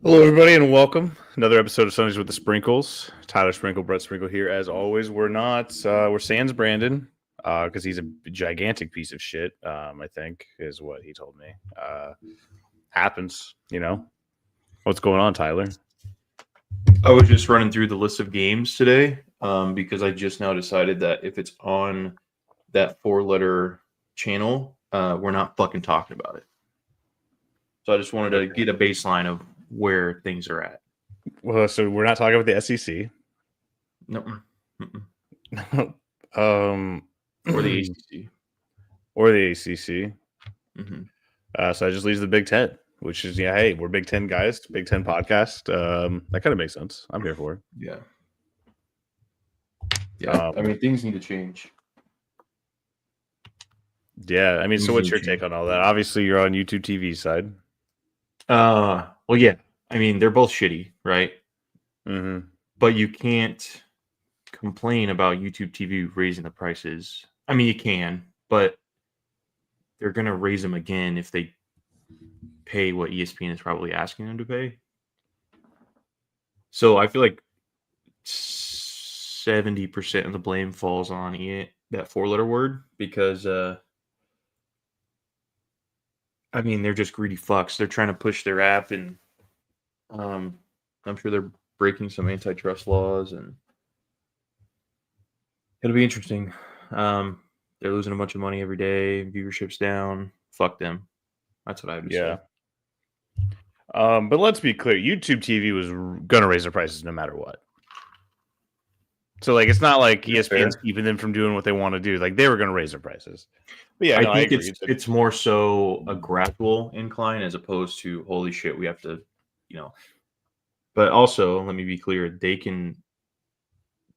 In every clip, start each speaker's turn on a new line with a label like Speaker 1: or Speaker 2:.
Speaker 1: Hello, everybody, and welcome. Another episode of Sundays with the Sprinkles. Tyler Sprinkle, Brett Sprinkle here. As always, we're sans Brandon because he's a gigantic piece of shit. I think is what he told me. Happens, you know. What's going on, Tyler?
Speaker 2: I was just running through the list of games today because I just now decided that if it's on that 4-letter channel, we're not fucking talking about it. So I just wanted to get a baseline of where things are at.
Speaker 1: Well, so we're not talking about the SEC.
Speaker 2: No.
Speaker 1: Or
Speaker 2: the ACC.
Speaker 1: Or the ACC.
Speaker 2: Mm-hmm.
Speaker 1: So I just leaves the Big Ten, which is, hey, we're Big Ten guys, Big Ten podcast. That kind of makes sense. I'm here for it.
Speaker 2: Yeah. Yeah. I mean, things need to change.
Speaker 1: Yeah. I mean, so what's your take on all that? Obviously, you're on YouTube TV side.
Speaker 2: Well, yeah. I mean, they're both shitty, right?
Speaker 1: Mm-hmm.
Speaker 2: But you can't complain about YouTube TV raising the prices. I mean, you can, but they're going to raise them again if they pay what ESPN is probably asking them to pay. So I feel like 70% of the blame falls on that 4-letter word because, I mean, they're just greedy fucks. They're trying to push their app, and I'm sure they're breaking some antitrust laws, and it'll be interesting. They're losing a bunch of money every day. Viewership's down. Fuck them. That's what I would say.
Speaker 1: But let's be clear. YouTube TV was going to raise their prices no matter what. So, like, it's not like ESPN's keeping them from doing what they want to do. Like, they were going to raise their prices. But yeah,
Speaker 2: I think it's more so a gradual incline as opposed to, holy shit, we have to, But also, let me be clear, they can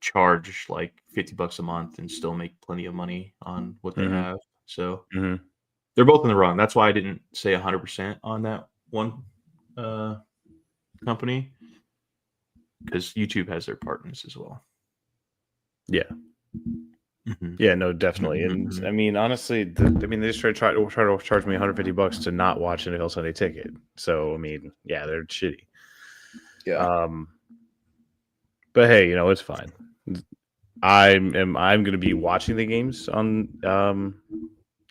Speaker 2: charge like $50 a month and still make plenty of money on what they have. So they're both in the wrong. That's why I didn't say 100% on that one company, because YouTube has their part in this as well.
Speaker 1: Yeah. Yeah, no, definitely. And I mean, honestly, they just try to charge me $150 to not watch NFL Sunday Ticket. So I mean, yeah, they're shitty.
Speaker 2: Yeah.
Speaker 1: But hey, it's fine. I'm going to be watching the games on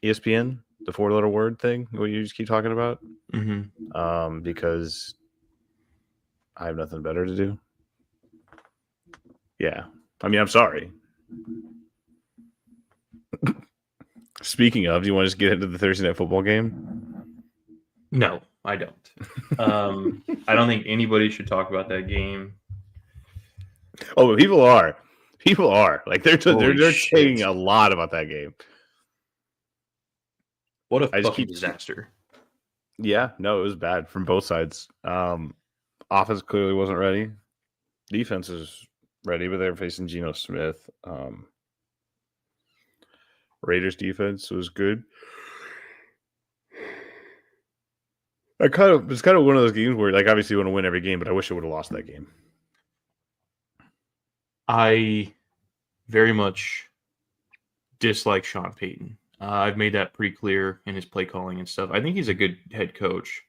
Speaker 1: ESPN, the 4-letter word thing, what you just keep talking about, because I have nothing better to do. Yeah, I mean, I'm sorry. Speaking of, do you want to just get into the Thursday night football game?
Speaker 2: No, I don't. I don't think anybody should talk about that game.
Speaker 1: Oh, but people are. People are. Like, they're saying a lot about that game.
Speaker 2: What a fucking disaster.
Speaker 1: Yeah, no, it was bad from both sides. Offense clearly wasn't ready. Defense is ready, but they're facing Geno Smith. Raiders defense was good. It's kind of one of those games where, like, obviously you want to win every game, but I wish I would have lost that game.
Speaker 2: I very much dislike Sean Payton. I've made that pretty clear in his play calling and stuff. I think he's a good head coach,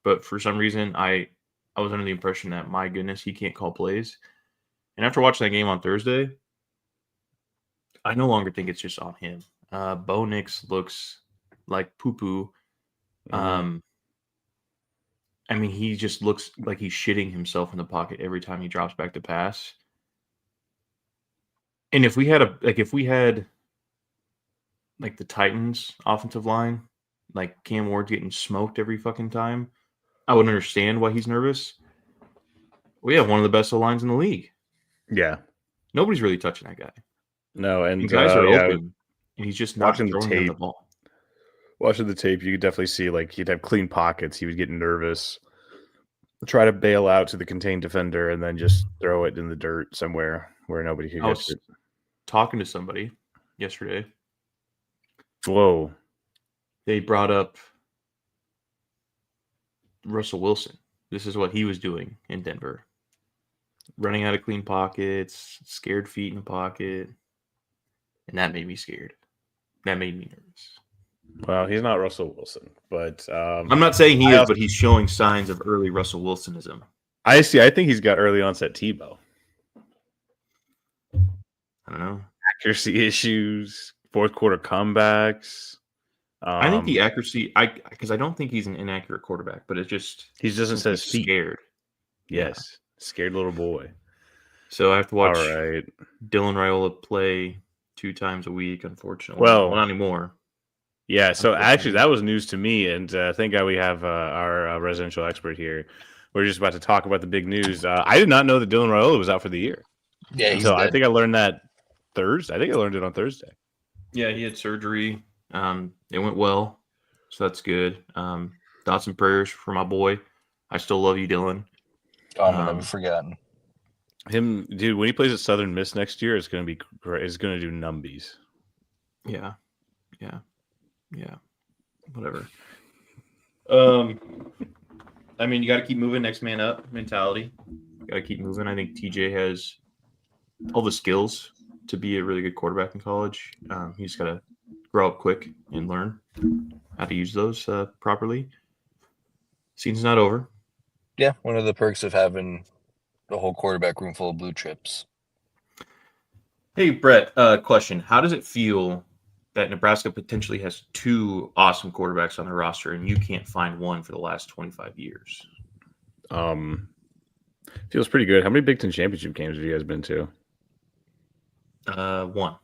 Speaker 2: but for some reason, I was under the impression that, my goodness, he can't call plays. And after watching that game on Thursday, I no longer think it's just on him. Bo Nix looks like poo-poo. I mean, he just looks like he's shitting himself in the pocket every time he drops back to pass. And if we had like the Titans offensive line, like Cam Ward's getting smoked every fucking time, I would understand why he's nervous. We have one of the best lines in the league.
Speaker 1: Yeah.
Speaker 2: Nobody's really touching that guy.
Speaker 1: No, and
Speaker 2: guys are open, and he's just not throwing them the ball.
Speaker 1: Watching the tape, you could definitely see, like, he'd have clean pockets. He would get nervous, try to bail out to the contained defender, and then just throw it in the dirt somewhere where nobody could get it.
Speaker 2: Talking to somebody yesterday.
Speaker 1: Whoa.
Speaker 2: They brought up Russell Wilson. This is what he was doing in Denver. Running out of clean pockets, scared feet in the pocket. And that made me scared. That made me nervous.
Speaker 1: Well, he's not Russell Wilson, but
Speaker 2: I'm not saying he is, but he's showing signs of early Russell Wilsonism.
Speaker 1: I see. I think he's got early onset Tebow.
Speaker 2: I don't know.
Speaker 1: Accuracy issues, fourth quarter comebacks.
Speaker 2: I think the accuracy, because I don't think he's an inaccurate quarterback, but it's just
Speaker 1: he doesn't set his feet.
Speaker 2: Scared.
Speaker 1: Yes, scared little boy.
Speaker 2: So I have to watch
Speaker 1: All right.
Speaker 2: Dylan Raiola play 2 times a week, unfortunately.
Speaker 1: Well,
Speaker 2: not anymore.
Speaker 1: Yeah, so actually that was news to me, and thank God we have our residential expert here. We're just about to talk about the big news. I did not know that Dylan Raiola was out for the year.
Speaker 3: Yeah,
Speaker 1: so I think I learned that Thursday. I think I learned it on Thursday.
Speaker 2: Yeah, he had surgery. It went well, so that's good. Thoughts and prayers for my boy. I still love you, Dylan.
Speaker 3: I'm never forgotten.
Speaker 1: Him, dude. When he plays at Southern Miss next year, it's going to be great. It's going to do numbies.
Speaker 2: Yeah. Whatever. I mean, you got to keep moving. Next man up mentality. Got to keep moving. I think TJ has all the skills to be a really good quarterback in college. He's got to grow up quick and learn how to use those properly. Season's not over.
Speaker 3: Yeah, one of the perks of having the whole quarterback room full of blue chips.
Speaker 2: Hey, Brett, question. How does it feel that Nebraska potentially has 2 awesome quarterbacks on their roster and you can't find one for the last 25 years?
Speaker 1: Feels pretty good. How many Big Ten championship games have you guys been to?
Speaker 2: 1.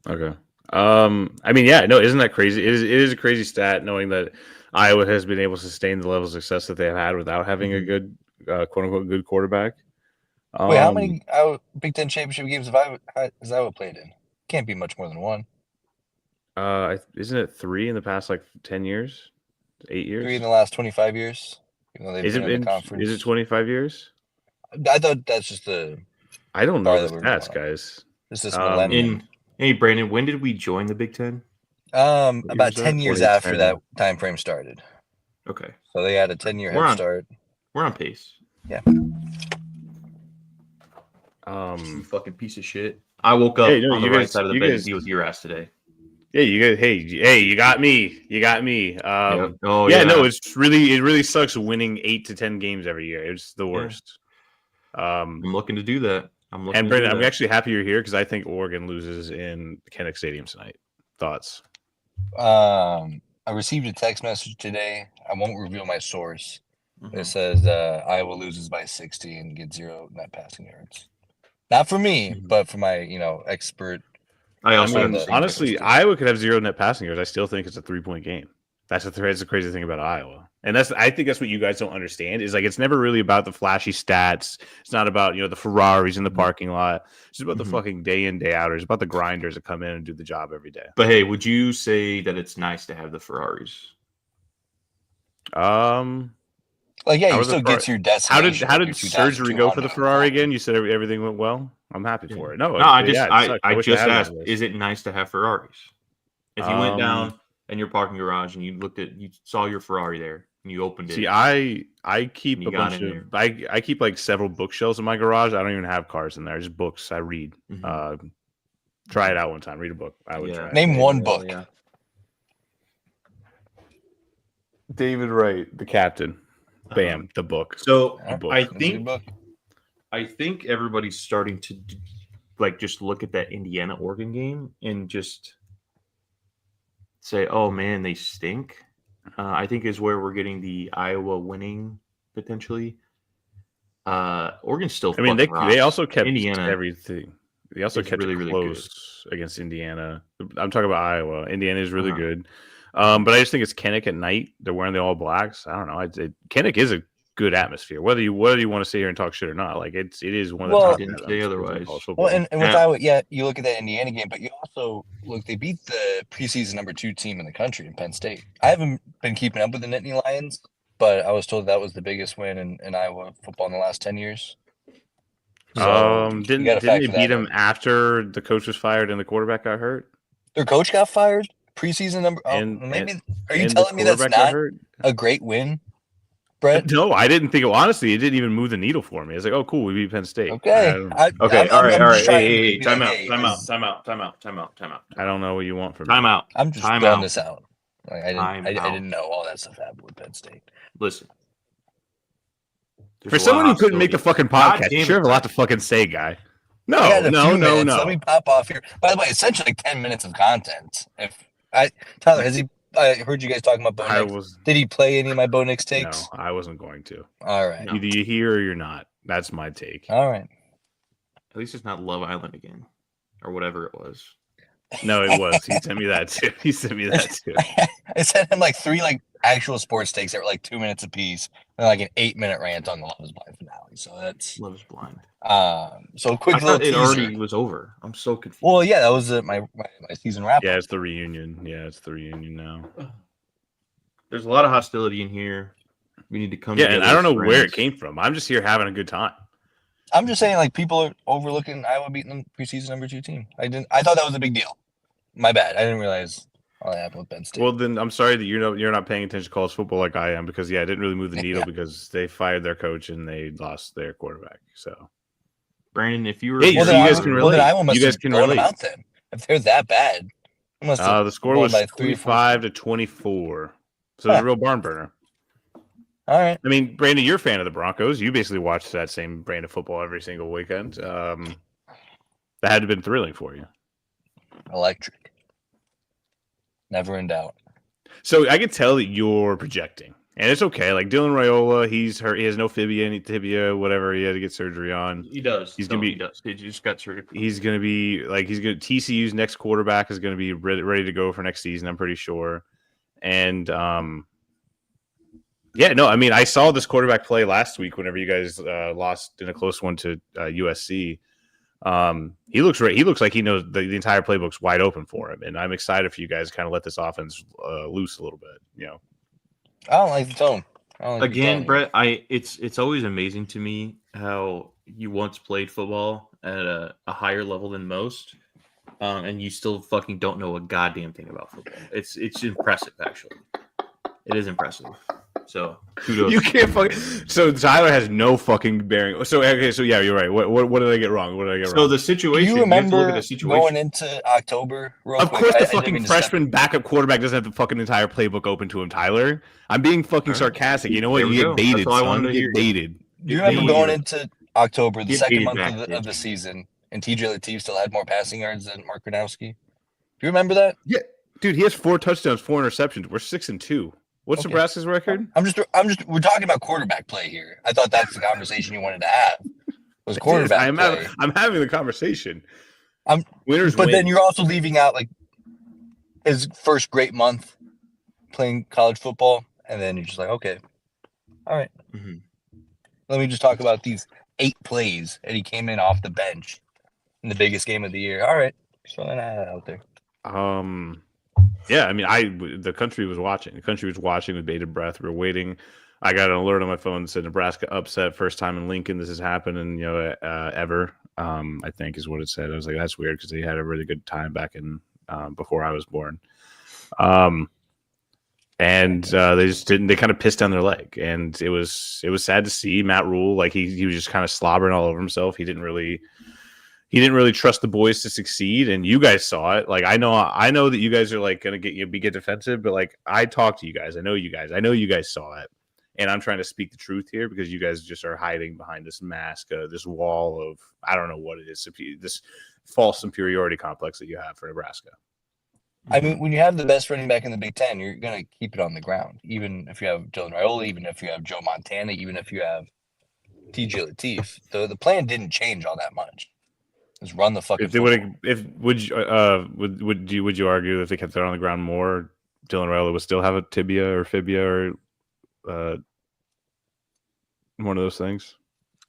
Speaker 1: Okay. I mean, yeah, no, isn't that crazy? It is a crazy stat knowing that Iowa has been able to sustain the level of success that they've had without having a good, quote unquote, good quarterback.
Speaker 3: Wait, how many Big Ten championship games has Iowa played in? Can't be much more than 1.
Speaker 1: Isn't it 3 in the past 10 years, 8 years?
Speaker 3: 3 in the last 25 years.
Speaker 1: Is it 25 years?
Speaker 3: I thought that's just the.
Speaker 1: I don't know the stats, guys.
Speaker 3: This is millennium.
Speaker 2: Hey, Brandon, when did we join the Big Ten?
Speaker 3: About 10 years after that time frame started.
Speaker 2: Okay.
Speaker 3: So they had a 10-year head start.
Speaker 2: We're on pace.
Speaker 3: Yeah.
Speaker 2: You fucking piece of shit. I woke up on the right side of the bed to deal with your ass today.
Speaker 1: Yeah, you guys. Hey, you got me. You got me.
Speaker 2: Yep.
Speaker 1: No, it really sucks winning 8 to 10 games every year. It's the worst. Yeah.
Speaker 2: I'm looking to do that.
Speaker 1: And Brandon, I'm actually happy you're here because I think Oregon loses in Kinnick Stadium tonight. Thoughts?
Speaker 3: I received a text message today. I won't reveal my source. It says Iowa loses by 60 and gets 0 net passing yards. Not for me, but for my expert.
Speaker 1: Honestly, Iowa could have 0 net passing yards. I still think it's a 3-point game. That's the crazy thing about Iowa. And I think that's what you guys don't understand is it's never really about the flashy stats. It's not about, the Ferraris in the parking lot. It's just about the fucking day in, day out. It's about the grinders that come in and do the job every day.
Speaker 2: But hey, would you say that it's nice to have the Ferraris?
Speaker 3: You still get to your destination.
Speaker 1: How did surgery go for the Ferrari again? You said everything went well? I'm happy for it. No,
Speaker 2: I just asked, is it nice to have Ferraris? If you went down in your parking garage and you saw your Ferrari there and you opened it.
Speaker 1: See, I keep a bunch of I keep several bookshelves in my garage. I don't even have cars in there, just books I read. Try it out one time. Read a book. I would try.
Speaker 3: Name one book.
Speaker 2: Yeah.
Speaker 1: David Wright, the captain. Bam, the book.
Speaker 2: So I think everybody's starting to just look at that Indiana Oregon game and just say, "Oh man, they stink." I think is where we're getting the Iowa winning potentially. Oregon's still.
Speaker 1: I mean, they also kept Indiana everything. They also kept it close against Indiana. I'm talking about Iowa. Indiana is really good, but I just think it's Kinnick at night. They're wearing the all blacks. I don't know. Kinnick is a good atmosphere. Whether you want to sit here and talk shit or not, it is one of the top.
Speaker 2: Didn't say otherwise.
Speaker 3: Well, and with Iowa, you look at that Indiana game, but you also look. They beat the preseason number 2 team in the country in Penn State. I haven't been keeping up with the Nittany Lions, but I was told that was the biggest win in Iowa football in the last 10 years.
Speaker 1: So didn't they beat them after the coach was fired and the quarterback got hurt?
Speaker 3: Their coach got fired. Preseason number. Are you telling me that's not a great win? Brett?
Speaker 1: No, I didn't think it. Honestly, it didn't even move the needle for me. I was like, oh, cool, we beat Penn State.
Speaker 3: Okay.
Speaker 2: Okay. All right.
Speaker 3: just trying to
Speaker 2: Hey,
Speaker 3: be
Speaker 2: time
Speaker 3: like,
Speaker 2: out.
Speaker 3: hey,
Speaker 2: Time out.
Speaker 3: is-
Speaker 2: Time out. Time out. Time out. Time out.
Speaker 1: I don't know what you want from me.
Speaker 2: Time out.
Speaker 3: I'm just
Speaker 2: Time
Speaker 3: throwing
Speaker 2: out.
Speaker 3: this out. Like I didn't know all that stuff happened with Penn State.
Speaker 2: Listen.
Speaker 1: For someone who couldn't make the fucking podcast, you sure have a lot to fucking say, guy.
Speaker 3: I got
Speaker 1: No.
Speaker 3: a few minutes. Let me pop off here. By the way, essentially like 10 minutes of content. Tyler, has he? I heard you guys talking about Bo Nix. Did he play any of my Bo Nix takes?
Speaker 1: No, I wasn't going to.
Speaker 3: All right.
Speaker 1: Either you're here or you're not. That's my take.
Speaker 3: All right.
Speaker 2: At least it's not Love Island again, or whatever it was.
Speaker 1: No, it was. He sent me that too.
Speaker 3: I sent him like 3 like actual sports takes that were like 2 minutes apiece, and like an 8-minute rant on the Love Is Blind finale. So that's
Speaker 2: Love Is Blind.
Speaker 3: So a quick
Speaker 2: I
Speaker 3: little
Speaker 2: thought it
Speaker 3: teaser.
Speaker 2: already was over. I'm so confused.
Speaker 3: Well, yeah, that was my season wrap.
Speaker 1: Yeah, it's the reunion. now.
Speaker 2: There's a lot of hostility in here. We need to come.
Speaker 1: Yeah, and I don't know
Speaker 2: as
Speaker 1: where it
Speaker 2: friends.
Speaker 1: came from. I'm just here having a good time.
Speaker 3: I'm just saying, like, people are overlooking Iowa beating the preseason number 2 team. I thought that was a big deal. My bad. I didn't realize all that happened with Penn State.
Speaker 1: Well, then I'm sorry that you're not paying attention to college football like I am, because it didn't really move the needle because they fired their coach and they lost their quarterback. So,
Speaker 2: Brandon, if you were,
Speaker 1: Hey,
Speaker 3: well,
Speaker 1: you
Speaker 3: then
Speaker 1: guys can relate.
Speaker 3: Then Iowa must
Speaker 1: You guys
Speaker 3: have
Speaker 1: can
Speaker 3: blown them
Speaker 1: relate.
Speaker 3: out then. If they're that bad, they must have
Speaker 1: the score
Speaker 3: won
Speaker 1: was
Speaker 3: by 3 or 4.
Speaker 1: 35-24. So it was a real barn burner.
Speaker 3: All right.
Speaker 1: I mean, Brandon, you're a fan of the Broncos. You basically watch that same brand of football every single weekend. That had to have been thrilling for you.
Speaker 3: Electric. Never in doubt.
Speaker 1: So I can tell that you're projecting, and it's okay. Like Dylan Raiola, he's hurt. He has no tibia, whatever. He had to get surgery on.
Speaker 2: he does.
Speaker 1: He's gonna be.
Speaker 2: He does. He just got surgery.
Speaker 1: He's gonna be like TCU's next quarterback is gonna be ready to go for next season. I'm pretty sure. And yeah, no, I mean, I saw this quarterback play last week whenever you guys lost in a close one to USC. He looks right. He looks like he knows the entire playbook's wide open for him, and I'm excited for you guys to kind of let this offense loose a little bit. You know,
Speaker 3: I don't like the tone.
Speaker 2: Again, Brett, it's always amazing to me how you once played football at a higher level than most, and you still fucking don't know a goddamn thing about football. It's impressive, actually. It is impressive. So kudos.
Speaker 1: You can't fucking. So Tyler has no fucking bearing. So okay, so yeah, you're right. What did I get wrong?
Speaker 2: So the situation.
Speaker 3: Do you remember
Speaker 2: have to look at the situation.
Speaker 3: going into October?
Speaker 1: Of course, the fucking freshman backup quarterback doesn't have the fucking entire playbook open to him, Tyler. I'm being fucking sarcastic. You know what? You get baited, son. You get baited.
Speaker 3: Do you remember going into October, the second month of the season, and TJ Lateef still had more passing yards than Mark Gronowski? Do you remember that?
Speaker 1: Yeah, dude, he has 4 touchdowns, 4 interceptions. We're 6-2. What's Nebraska's record?
Speaker 3: We're talking about quarterback play here. I thought that's the conversation you wanted to have. Was quarterback play.
Speaker 1: I'm having the conversation.
Speaker 3: Winners win. Then you're also leaving out like his first great month playing college football, and then you're just like, okay, all right.
Speaker 2: Mm-hmm.
Speaker 3: Let me just talk about these 8 plays, and he came in off the bench in the biggest game of the year. All right, so then out there.
Speaker 1: Yeah, I mean, the country was watching. The country was watching with bated breath. We were waiting. I got an alert on my phone that said Nebraska upset, first time in Lincoln this has happened, and ever. I think is what it said. I was like, that's weird because they had a really good time back in before I was born. And they just didn't. They kind of pissed down their leg, and it was sad to see Matt Rule. Like he was just kind of slobbering all over himself. He didn't really trust the boys to succeed, and you guys saw it. Like I know that you guys are like gonna get defensive, but like I talked to you guys. I know you guys saw it, and I'm trying to speak the truth here because you guys just are hiding behind this mask, this wall of I don't know what it is, this false superiority complex that you have for Nebraska.
Speaker 3: I mean, when you have the best running back in the Big Ten, you're gonna keep it on the ground, even if you have Dylan Raiola, even if you have Joe Montana, even if you have TJ Lateef. The plan didn't change all that much. Just run the fucking.
Speaker 1: Would you argue that if they kept it on the ground more, Dylan Raiola would still have a tibia or fibia or one of those things?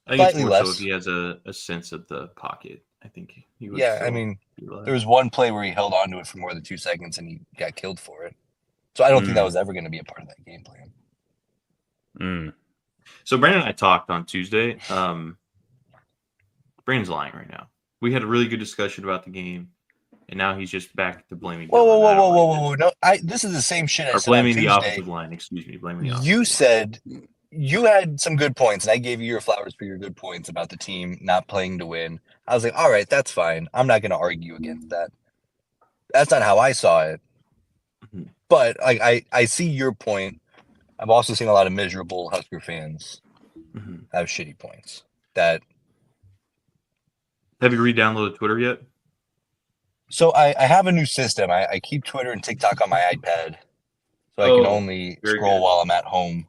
Speaker 2: I think it's more so if he has a sense of the pocket. I think he would.
Speaker 3: Yeah, I mean, there was one play where he held on to it for more than 2 seconds and he got killed for it. So I don't think that was ever going to be a part of that game plan.
Speaker 2: So Brandon and I talked on Tuesday. Brandon's lying right now. We had a really good discussion about the game, and now he's just back to blaming.
Speaker 3: Whoa! No, this is the same shit I said
Speaker 2: blaming
Speaker 3: on
Speaker 2: the
Speaker 3: Tuesday.
Speaker 2: offensive line. Excuse me, blaming the offensive
Speaker 3: You
Speaker 2: line.
Speaker 3: said you had some good points, and I gave you your flowers for your good points about the team not playing to win. I was like, all right, that's fine. I'm not going to argue against that. That's not how I saw it.
Speaker 2: Mhm.
Speaker 3: But like I see your point. I've also seen a lot of miserable Husker fans
Speaker 2: Mhm.
Speaker 3: have shitty points. That
Speaker 2: Have you re-downloaded Twitter yet?
Speaker 3: so I have a new system. I keep Twitter and TikTok on my iPad, so I can only
Speaker 2: very
Speaker 3: scroll
Speaker 2: good.
Speaker 3: while I'm at home,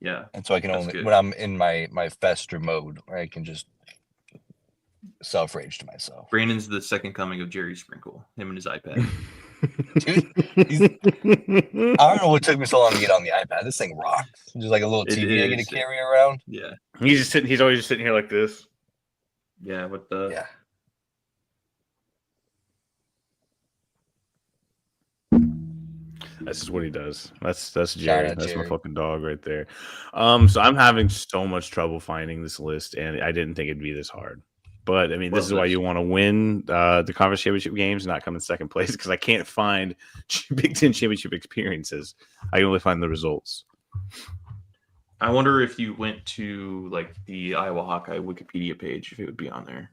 Speaker 2: Yeah,
Speaker 3: and so I can
Speaker 2: that's
Speaker 3: only
Speaker 2: good.
Speaker 3: when I'm in my fester mode, where I can just self rage to myself.
Speaker 2: Brandon's the second coming of Jerry Sprinkle. Him and his iPad.
Speaker 3: Dude, I don't know what took me so long to get on the iPad. This thing rocks. Just like a little
Speaker 2: It
Speaker 3: TV I get to
Speaker 2: is.
Speaker 3: carry around.
Speaker 2: Yeah,
Speaker 1: He's just sitting. He's always just sitting here like this.
Speaker 2: yeah. With the
Speaker 3: Yeah.
Speaker 1: That's just what he does. That's
Speaker 3: Shout
Speaker 1: Jerry.
Speaker 3: out
Speaker 1: That's my
Speaker 3: Jerry.
Speaker 1: fucking dog right there. So I'm having so much trouble finding this list, and I didn't think it'd be this hard. But I mean, this
Speaker 2: Love
Speaker 1: is why
Speaker 2: this.
Speaker 1: you want to win the conference championship games, and not come in second place, because I can't find Big Ten championship experiences. I can only find the results.
Speaker 2: I wonder if you went to like the Iowa Hawkeye Wikipedia page, if it would be on there.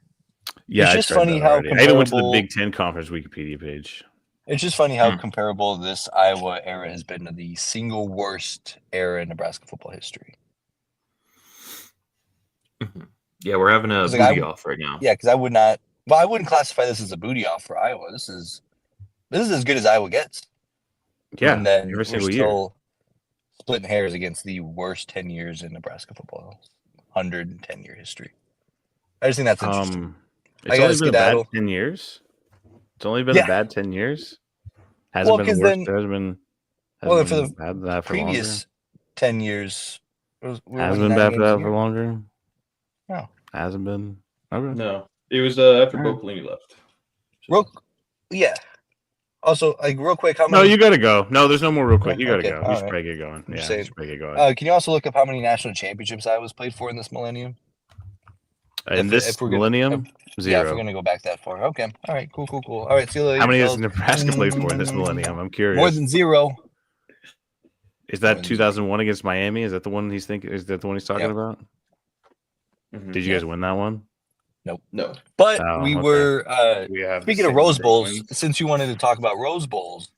Speaker 1: Yeah,
Speaker 3: It's
Speaker 1: I
Speaker 3: just
Speaker 1: tried
Speaker 3: funny
Speaker 1: that
Speaker 3: how
Speaker 1: already. I even went to the
Speaker 3: comparable-
Speaker 1: Big Ten conference Wikipedia page.
Speaker 3: It's just funny how
Speaker 2: Hmm.
Speaker 3: comparable this Iowa era has been to the single worst era in Nebraska football history.
Speaker 2: Yeah, we're having a
Speaker 3: It's
Speaker 2: booty
Speaker 3: like
Speaker 2: off right now.
Speaker 3: Yeah, because I wouldn't classify this as a booty off for Iowa. This is as good as Iowa gets.
Speaker 1: Yeah,
Speaker 3: And then
Speaker 1: every
Speaker 3: we're
Speaker 1: single
Speaker 3: still splitting hairs against the worst 10 years in Nebraska football, 110-year history. I just think that's
Speaker 1: year.
Speaker 3: interesting.
Speaker 1: It's
Speaker 3: I gotta
Speaker 1: only been a bad
Speaker 3: skedaddle.
Speaker 1: 10 years. It's only been
Speaker 3: Yeah.
Speaker 1: a bad 10 years. Hasn't
Speaker 3: Well,
Speaker 1: been the
Speaker 3: 'cause
Speaker 1: worst.
Speaker 3: then-
Speaker 1: There hasn't been.
Speaker 3: Well,
Speaker 1: Hasn't
Speaker 3: for
Speaker 1: been
Speaker 3: the
Speaker 1: bad that for longer.
Speaker 3: Previous 10 years, we were
Speaker 1: Has
Speaker 3: winning
Speaker 1: been
Speaker 3: 9
Speaker 1: bad for
Speaker 3: games a
Speaker 1: that for
Speaker 3: year.
Speaker 1: longer.
Speaker 3: No.
Speaker 1: Hasn't been. Okay.
Speaker 2: No, it was after
Speaker 1: All
Speaker 2: Bo
Speaker 1: right.
Speaker 2: Pelini left.
Speaker 3: Yeah. Also, like real quick, how
Speaker 1: No,
Speaker 3: many?
Speaker 1: you gotta go. No, there's no more real quick.
Speaker 3: Yeah,
Speaker 1: You gotta
Speaker 3: okay,
Speaker 1: go.
Speaker 3: all
Speaker 1: You should
Speaker 3: right.
Speaker 1: probably get going.
Speaker 3: I'm
Speaker 1: Yeah,
Speaker 3: just
Speaker 1: you
Speaker 3: saying.
Speaker 1: should probably get going.
Speaker 3: Can you also look up how many national championships Iowa's played for in this millennium?
Speaker 1: In this millennium,
Speaker 3: Yeah, if
Speaker 1: zero.
Speaker 3: we're gonna go back that far. Okay. All right. Cool. All right. See you later.
Speaker 1: How many has
Speaker 3: fellas.
Speaker 1: Nebraska played for in this millennium? I'm curious.
Speaker 3: More than 0.
Speaker 1: Is
Speaker 3: more
Speaker 1: that
Speaker 3: than
Speaker 1: 2001 against Miami? Is that the one he's thinking? Is that the one he's talking
Speaker 3: Yep.
Speaker 1: about?
Speaker 2: Mhm.
Speaker 1: Did you guys win that one?
Speaker 2: No.
Speaker 3: But
Speaker 1: Oh,
Speaker 3: we
Speaker 1: okay.
Speaker 3: were
Speaker 1: We have
Speaker 3: speaking of Rose Bowls. Since you wanted to talk about Rose Bowls,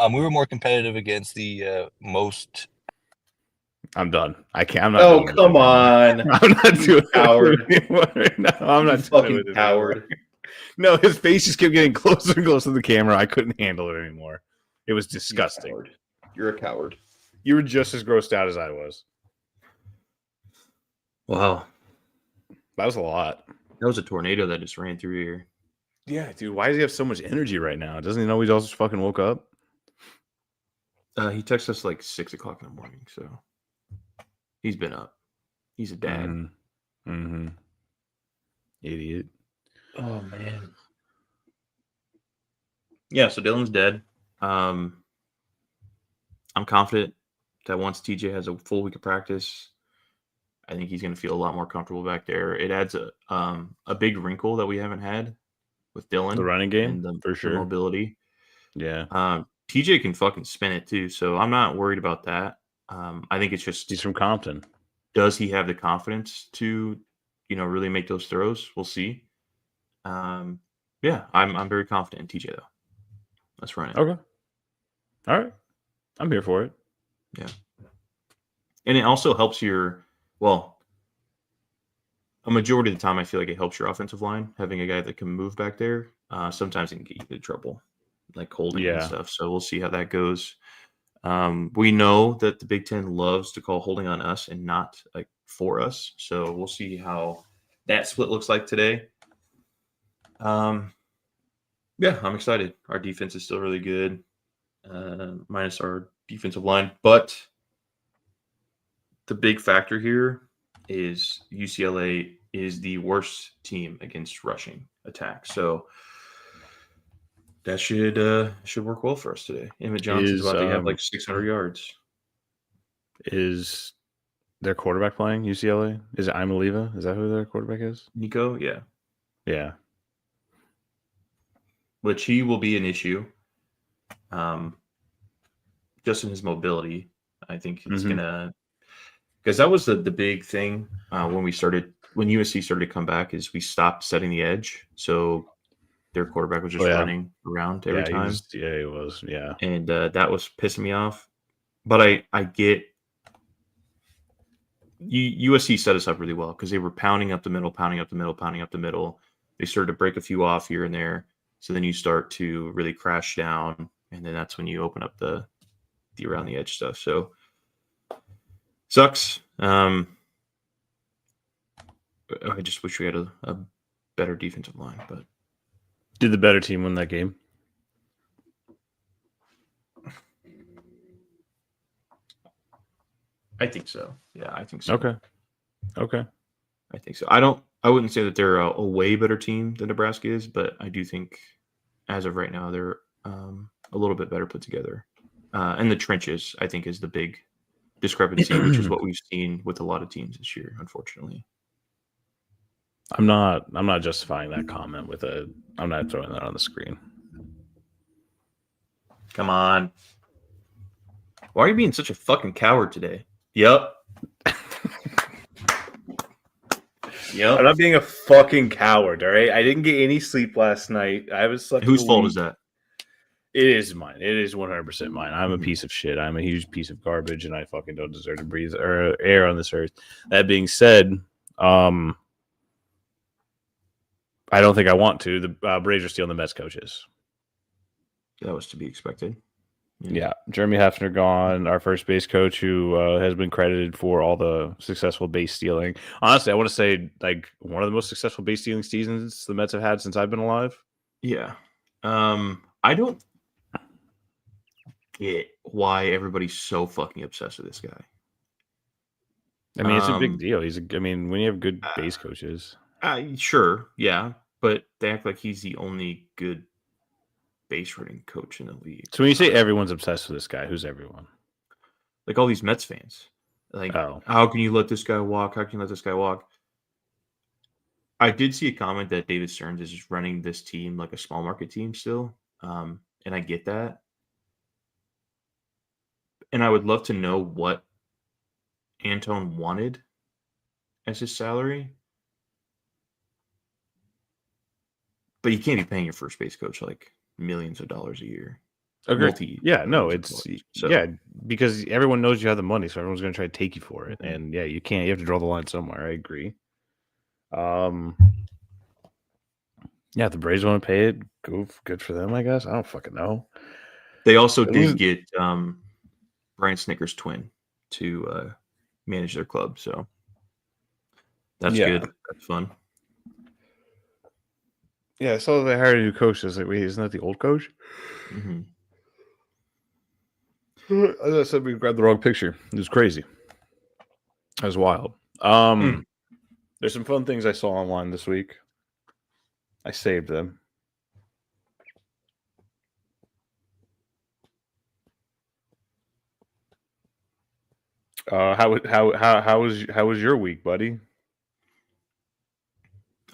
Speaker 3: we were more competitive against the most.
Speaker 1: I'm done. I can't. I'm not.
Speaker 2: Oh,
Speaker 1: doing this
Speaker 2: come
Speaker 1: anymore.
Speaker 2: on.
Speaker 1: I'm not
Speaker 2: You
Speaker 1: doing
Speaker 2: coward.
Speaker 1: it anymore. No, I'm
Speaker 2: You
Speaker 1: not doing
Speaker 2: fucking
Speaker 1: it with it
Speaker 2: coward.
Speaker 1: anymore. No, his face just kept getting closer and closer to the camera. I couldn't handle it anymore. It was disgusting.
Speaker 2: You're a coward.
Speaker 1: You were just as grossed out as I was.
Speaker 2: Wow.
Speaker 1: That was a lot.
Speaker 2: That was a tornado that just ran through here.
Speaker 1: Yeah, dude. Why does he have so much energy right now? Doesn't he know he just fucking woke up?
Speaker 2: He texted us like 6 o'clock in the morning, so he's been up. He's a dad.
Speaker 1: Mm-hmm. Idiot.
Speaker 2: Oh man. Yeah, so Dylan's dead. I'm confident that once TJ has a full week of practice, I think he's going to feel a lot more comfortable back there. It adds a big wrinkle that we haven't had with Dylan.
Speaker 1: The running game,
Speaker 2: and the,
Speaker 1: for sure.
Speaker 2: the mobility.
Speaker 1: Yeah.
Speaker 2: TJ can fucking spin it too, so I'm not worried about that. I think it's just
Speaker 1: He's from Compton.
Speaker 2: does he have the confidence to, really make those throws? We'll see. Yeah, I'm very confident in TJ though. Let's run it.
Speaker 1: Okay. All right. I'm here for it.
Speaker 2: Yeah. And it also helps a majority of the time I feel like it helps your offensive line, having a guy that can move back there. Sometimes it can get you into trouble, like holding and stuff. So we'll see how that goes. We know that the Big Ten loves to call holding on us and not like for us. So we'll see how that split looks like today. Yeah, I'm excited. Our defense is still really good, minus our defensive line. But the big factor here is UCLA is the worst team against rushing attack. So that should work well for us today. Emmett Johnson's about to have like 600 yards.
Speaker 1: Is their quarterback playing UCLA? Is it ABYSMAL? Is that who their quarterback is?
Speaker 2: Nico, yeah.
Speaker 1: Yeah.
Speaker 2: Which he will be an issue. Just in his mobility. I think it's gonna because that was the big thing when USC started to come back is we stopped setting the edge, so their quarterback was just running around every time.
Speaker 1: He was, yeah,
Speaker 2: and that was pissing me off. But I get USC set us up really well because they were pounding up the middle. They started to break a few off here and there. So then you start to really crash down, and then that's when you open up the around the edge stuff. So sucks. I just wish we had a better defensive line. But
Speaker 1: did the better team win that game?
Speaker 2: I think so. Yeah, I think so.
Speaker 1: Okay.
Speaker 2: I think so. I wouldn't say that they're a way better team than Nebraska is, but I do think as of right now they're a little bit better put together. And the trenches, I think, is the big discrepancy, which is what we've seen with a lot of teams this year, unfortunately.
Speaker 1: I'm not justifying that comment with I'm not throwing that on the screen.
Speaker 2: Come on. Why are you being such a fucking coward today? Yep.
Speaker 1: I'm not being a fucking coward, all right? I didn't get any sleep last night. I was slept.
Speaker 2: Whose fault is that?
Speaker 1: It is mine. It is 100% mine. I'm a piece of shit. I'm a huge piece of garbage, and I fucking don't deserve to breathe or air on this earth. That being said, I don't think I want to. The Braves are stealing the Mets coaches.
Speaker 2: That was to be expected.
Speaker 1: Yeah. Jeremy Hefner gone, our first base coach who has been credited for all the successful base stealing. Honestly, I want to say like one of the most successful base stealing seasons the Mets have had since I've been alive.
Speaker 2: Yeah. I don't get why everybody's so fucking obsessed with this guy.
Speaker 1: I mean, it's a big deal. When you have good base coaches.
Speaker 2: Sure, yeah. But they act like he's the only good base running coach in the league.
Speaker 1: So when you say everyone's obsessed with this guy, who's everyone?
Speaker 2: Like all these Mets fans. Like, how can you let this guy walk? How can you let this guy walk? I did see a comment that David Stearns is just running this team like a small market team still. And I get that. And I would love to know what Antone wanted as his salary. But you can't be paying your first base coach like millions of dollars a year.
Speaker 1: Okay. Because everyone knows you have the money, so everyone's going to try to take you for it. And yeah, you can't. You have to draw the line somewhere. I agree. Yeah, if the Braves want to pay it, good for them, I guess. I don't fucking know.
Speaker 2: They also did get Brian Snitker's twin to manage their club, so that's good. That's fun.
Speaker 1: Yeah, I saw they hired a new coach. I was like, wait, isn't that the old coach?
Speaker 2: Mm-hmm.
Speaker 1: As I said, we grabbed the wrong picture. It was crazy. That was wild. There's some fun things I saw online this week. I saved them. How was your week, buddy?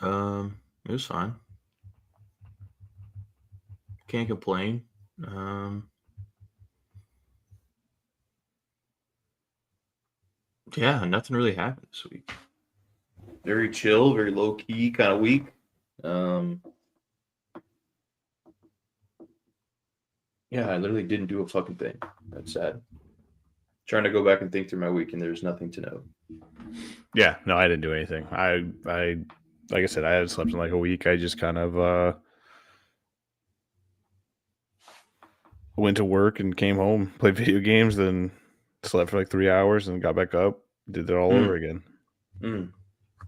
Speaker 2: It was fine. Can't complain. Yeah, nothing really happened this week. Very chill, very low key kind of week. Yeah, I literally didn't do a fucking thing. That's sad. Trying to go back and think through my week, and there's nothing to know.
Speaker 1: Yeah, no, I didn't do anything. I like I said, I hadn't slept in like a week. I just kind of went to work and came home, played video games, then slept for like 3 hours and got back up, did it all over again.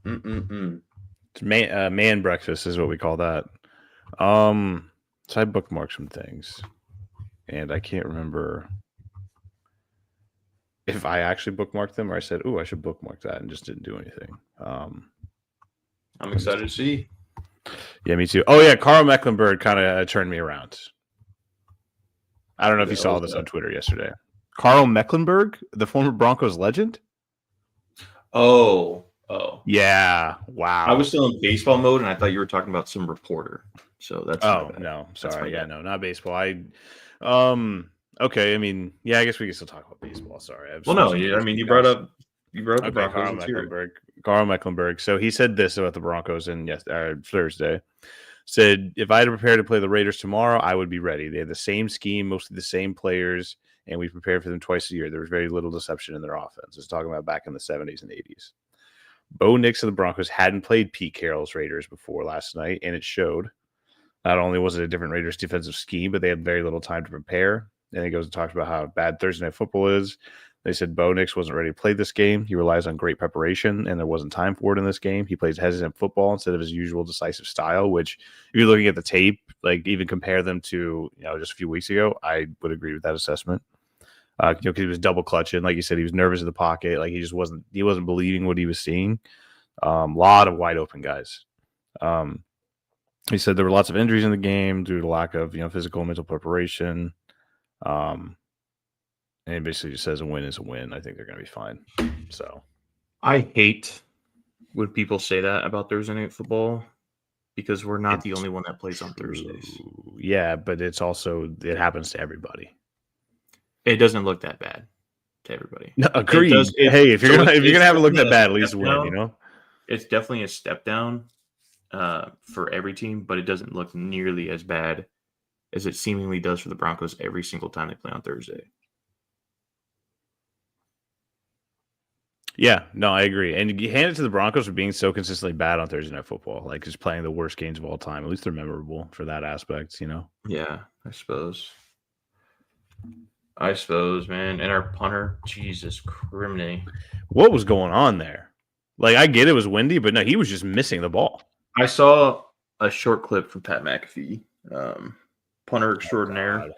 Speaker 1: It's man breakfast is what we call that. So I bookmarked some things, and I can't remember if I actually bookmarked them or I said, "Ooh, I should bookmark that," and just didn't do anything.
Speaker 2: I'm excited to see.
Speaker 1: Yeah, me too. Oh yeah, Carl Mecklenburg kind of turned me around. I don't know if you saw this on Twitter yesterday. Carl Mecklenburg, the former Broncos legend.
Speaker 2: Oh.
Speaker 1: Yeah. Wow.
Speaker 2: I was still in baseball mode, and I thought you were talking about some reporter. So that's.
Speaker 1: Oh no, sorry. Yeah, no, not baseball. Okay. I mean, yeah, I guess we can still talk about baseball. Sorry.
Speaker 2: Well, no. I mean, you brought up You brought up the
Speaker 1: Okay,
Speaker 2: Broncos.
Speaker 1: Carl
Speaker 2: Let's hear it.
Speaker 1: Mecklenburg. Carl Mecklenburg. So he said this about the Broncos in Thursday. Said, if I had to prepare to play the Raiders tomorrow, I would be ready. They had the same scheme, mostly the same players, and we prepared for them twice a year. There was very little deception in their offense. It's talking about back in the 70s and 80s. Bo Nix of the Broncos hadn't played Pete Carroll's Raiders before last night, and it showed. Not only was it a different Raiders defensive scheme, but they had very little time to prepare. And he goes and talks about how bad Thursday Night Football is. They said Bo Nix wasn't ready to play this game. He relies on great preparation, and there wasn't time for it in this game. He plays hesitant football instead of his usual decisive style, which, if you're looking at the tape, like even compare them to just a few weeks ago, I would agree with that assessment. Because he was double clutching, like you said, he was nervous in the pocket, like he wasn't believing what he was seeing. A lot of wide open guys. He said there were lots of injuries in the game due to lack of physical and mental preparation. And he basically just says a win is a win. I think they're going to be fine. So
Speaker 2: I hate when people say that about Thursday Night Football because we're not the only one that plays on Thursdays.
Speaker 1: Yeah, but it happens to everybody.
Speaker 2: It doesn't look that bad to everybody.
Speaker 1: No, agreed. If you're gonna have it look that bad, at least win.
Speaker 2: It's definitely a step down for every team, but it doesn't look nearly as bad as it seemingly does for the Broncos every single time they play on Thursday.
Speaker 1: Yeah, no, I agree. And you hand it to the Broncos for being so consistently bad on Thursday Night Football, like just playing the worst games of all time. At least they're memorable for that aspect,
Speaker 2: Yeah, I suppose, man. And our punter, Jesus criminy.
Speaker 1: What was going on there? Like, I get it was windy, but no, he was just missing the ball.
Speaker 2: I saw a short clip from Pat McAfee, punter extraordinaire.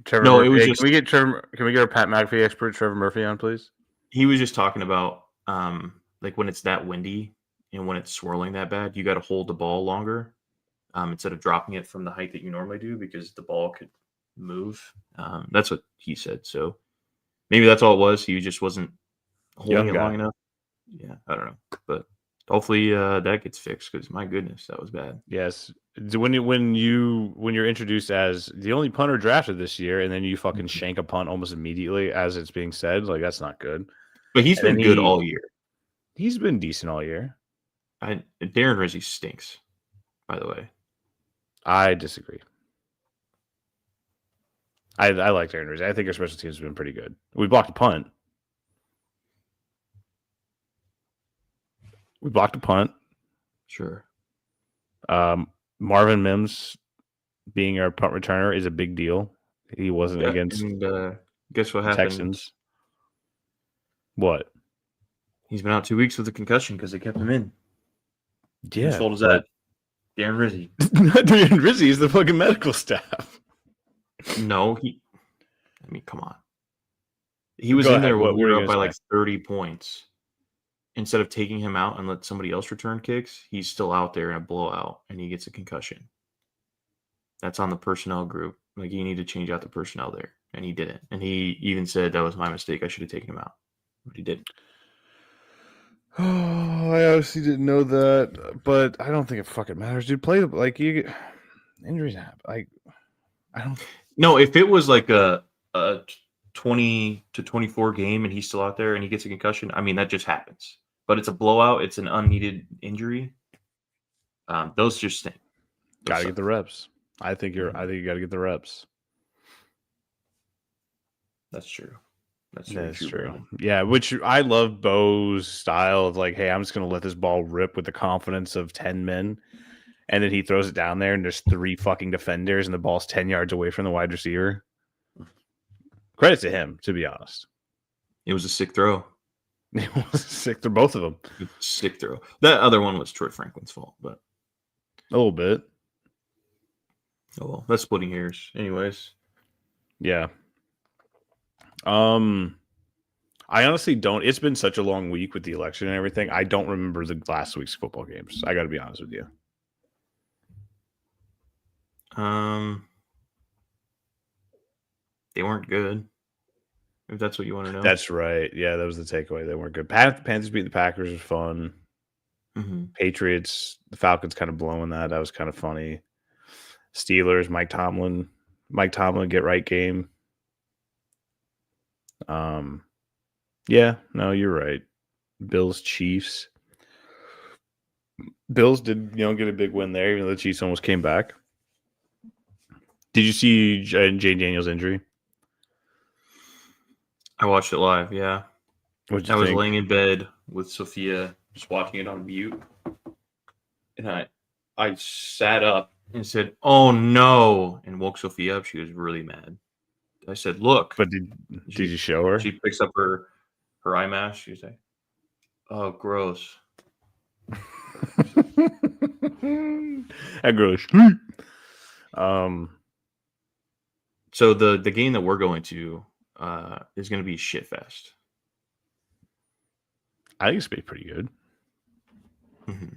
Speaker 1: Trevor Murphy. It was just. Can we get our Pat McAfee expert, Trevor Murphy, on, please?
Speaker 2: He was just talking about like when it's that windy and when it's swirling that bad, you got to hold the ball longer instead of dropping it from the height that you normally do because the ball could move. That's what he said. So maybe that's all it was. He just wasn't holding it long enough. Yeah, I don't know. But hopefully that gets fixed because my goodness, that was bad.
Speaker 1: Yes. When you're introduced as the only punter drafted this year and then you fucking shank a punt almost immediately as it's being said, like that's not good.
Speaker 2: But he's been good all year.
Speaker 1: He's been decent all year.
Speaker 2: Darren Rizzi stinks, by the way.
Speaker 1: I disagree. I like Darren Rizzi. I think our special teams have been pretty good. We blocked a punt.
Speaker 2: Sure.
Speaker 1: Marvin Mims being our punt returner is a big deal. He wasn't against.
Speaker 2: And guess what happened?
Speaker 1: Texans. What?
Speaker 2: He's been out 2 weeks with a concussion because they kept him in.
Speaker 1: Yeah.
Speaker 2: Whose fault is that? Darren Rizzi.
Speaker 1: Not Darren Rizzi. He's the fucking medical staff.
Speaker 2: No, come on. He was in there when we were up by like 30 points. Instead of taking him out and let somebody else return kicks, he's still out there in a blowout and he gets a concussion. That's on the personnel group. Like, you need to change out the personnel there. And he didn't. And he even said that was my mistake. I should have taken him out. But he didn't.
Speaker 1: Oh, I obviously didn't know that, but I don't think it fucking matters, dude. Play like you get injuries happen. Like, I don't.
Speaker 2: No, if it was like a 20 to 24 game and he's still out there and he gets a concussion, I mean, that just happens. But it's a blowout. It's an unneeded injury. Those just stink.
Speaker 1: Gotta get the reps. I think you got to get the reps.
Speaker 2: That's true.
Speaker 1: That's true. Yeah, which I love Bo's style of like, hey, I'm just going to let this ball rip with the confidence of 10 men. And then he throws it down there and there's 3 fucking defenders and the ball's 10 yards away from the wide receiver. Credit to him, to be honest.
Speaker 2: It was a sick throw.
Speaker 1: It was sick throw, both of them.
Speaker 2: Sick throw. That other one was Troy Franklin's fault, but
Speaker 1: a little bit.
Speaker 2: Oh well, that's splitting hairs. Anyways.
Speaker 1: Yeah. I honestly don't. It's been such a long week with the election and everything. I don't remember the last week's football games. I got to be honest with you.
Speaker 2: They weren't good. If that's what you want to know.
Speaker 1: That's right. Yeah, that was the takeaway. They weren't good. Panthers beat the Packers was fun.
Speaker 2: Mm-hmm.
Speaker 1: Patriots, the Falcons kind of blowing that. That was kind of funny. Steelers, Mike Tomlin get right game. Yeah, no, you're right. Bills, Chiefs. Bills did, get a big win there, even though the Chiefs almost came back. Did you see Jay Daniels' injury?
Speaker 2: I watched it live. Yeah,
Speaker 1: What'd
Speaker 2: I
Speaker 1: you
Speaker 2: was
Speaker 1: think?
Speaker 2: laying in bed with Sophia, just watching it on mute, and I sat up and said, "Oh no!" and woke Sophia up. She was really mad. I said, "Look."
Speaker 1: But did you show her?
Speaker 2: She picks up her eye mask. She's like, "Oh, gross."
Speaker 1: That gross.
Speaker 2: So the game that we're going to is going to be shitfest.
Speaker 1: I think it's gonna be pretty good.
Speaker 2: Mm-hmm.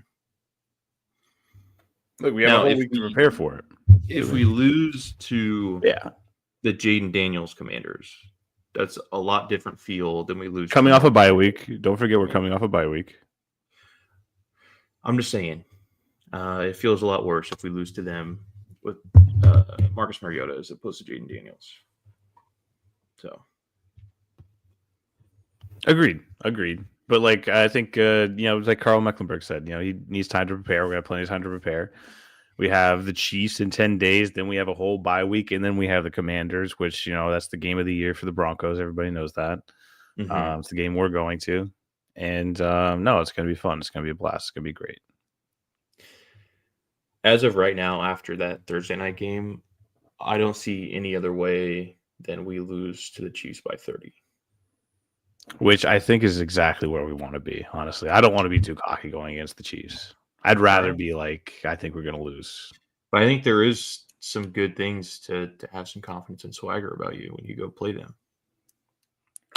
Speaker 1: Look, we have a whole week to prepare for it.
Speaker 2: If we lose to the Jaden Daniels Commanders, that's a lot different feel than we lose.
Speaker 1: Coming off a bye week. Don't forget we're coming off a bye week.
Speaker 2: I'm just saying, it feels a lot worse if we lose to them with Marcus Mariota as opposed to Jaden Daniels. So,
Speaker 1: agreed. But like I think like Carl Mecklenburg said, he needs time to prepare. We have plenty of time to prepare. We have the Chiefs in 10 days, then we have a whole bye week, and then we have the Commanders, which that's the game of the year for the Broncos. Everybody knows that.
Speaker 2: mm-hmm.
Speaker 1: It's the game we're going to, and no, it's going to be fun. It's going to be a blast. It's going to be great.
Speaker 2: As of right now, after that Thursday night game, I don't see any other way than we lose to the Chiefs by 30.
Speaker 1: Which I think is exactly where we want to be, honestly. I don't want to be too cocky going against the Chiefs. I'd rather be like, I think we're going to lose.
Speaker 2: But I think there is some good things to have some confidence and swagger about you when you go play them.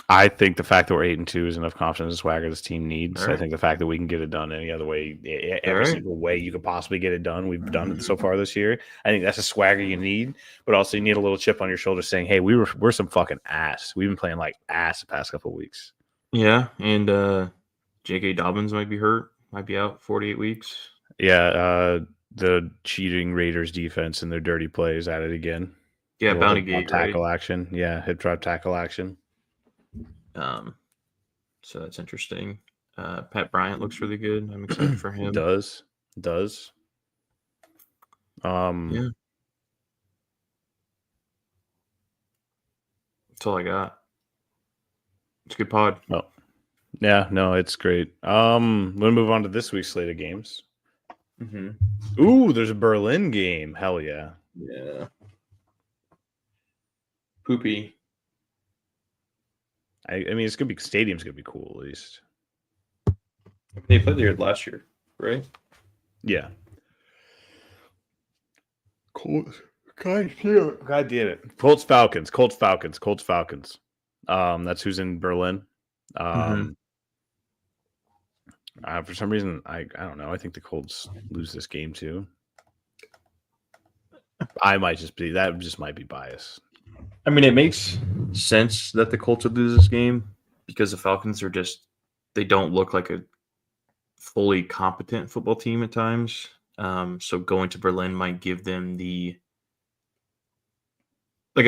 Speaker 1: I think the fact that we're 8-2 is enough confidence and swagger this team needs. Right. I think the fact that we can get it done any other way, every single way you could possibly get it done, we've done it so far this year. I think that's a swagger you need, but also you need a little chip on your shoulder saying, "Hey, we're some fucking ass. We've been playing like ass the past couple of weeks."
Speaker 2: Yeah, and J.K. Dobbins might be hurt, might be out 48 weeks.
Speaker 1: Yeah, the cheating Raiders defense and their dirty plays at it again.
Speaker 2: Yeah, bounty gate
Speaker 1: tackle action. Yeah, hip drop tackle action.
Speaker 2: So that's interesting. Pat Bryant looks really good. I'm excited for him.
Speaker 1: Does.
Speaker 2: Yeah. That's all I got. It's a good pod.
Speaker 1: Oh. Yeah, no, it's great. We'll move on to this week's slate of games.
Speaker 2: Mm-hmm.
Speaker 1: Ooh, there's a Berlin game. Hell yeah.
Speaker 2: Yeah. Poopy.
Speaker 1: I mean, it's gonna be stadium's gonna be cool at least.
Speaker 2: They played there last year, right?
Speaker 1: Yeah. Colts. God damn it. Colts Falcons. That's who's in Berlin. For some reason, I don't know. I think the Colts lose this game too. I might just be might be biased.
Speaker 2: I mean, it makes sense that the Colts would lose this game because the Falcons are they don't look like a fully competent football team at times. So going to Berlin might give them it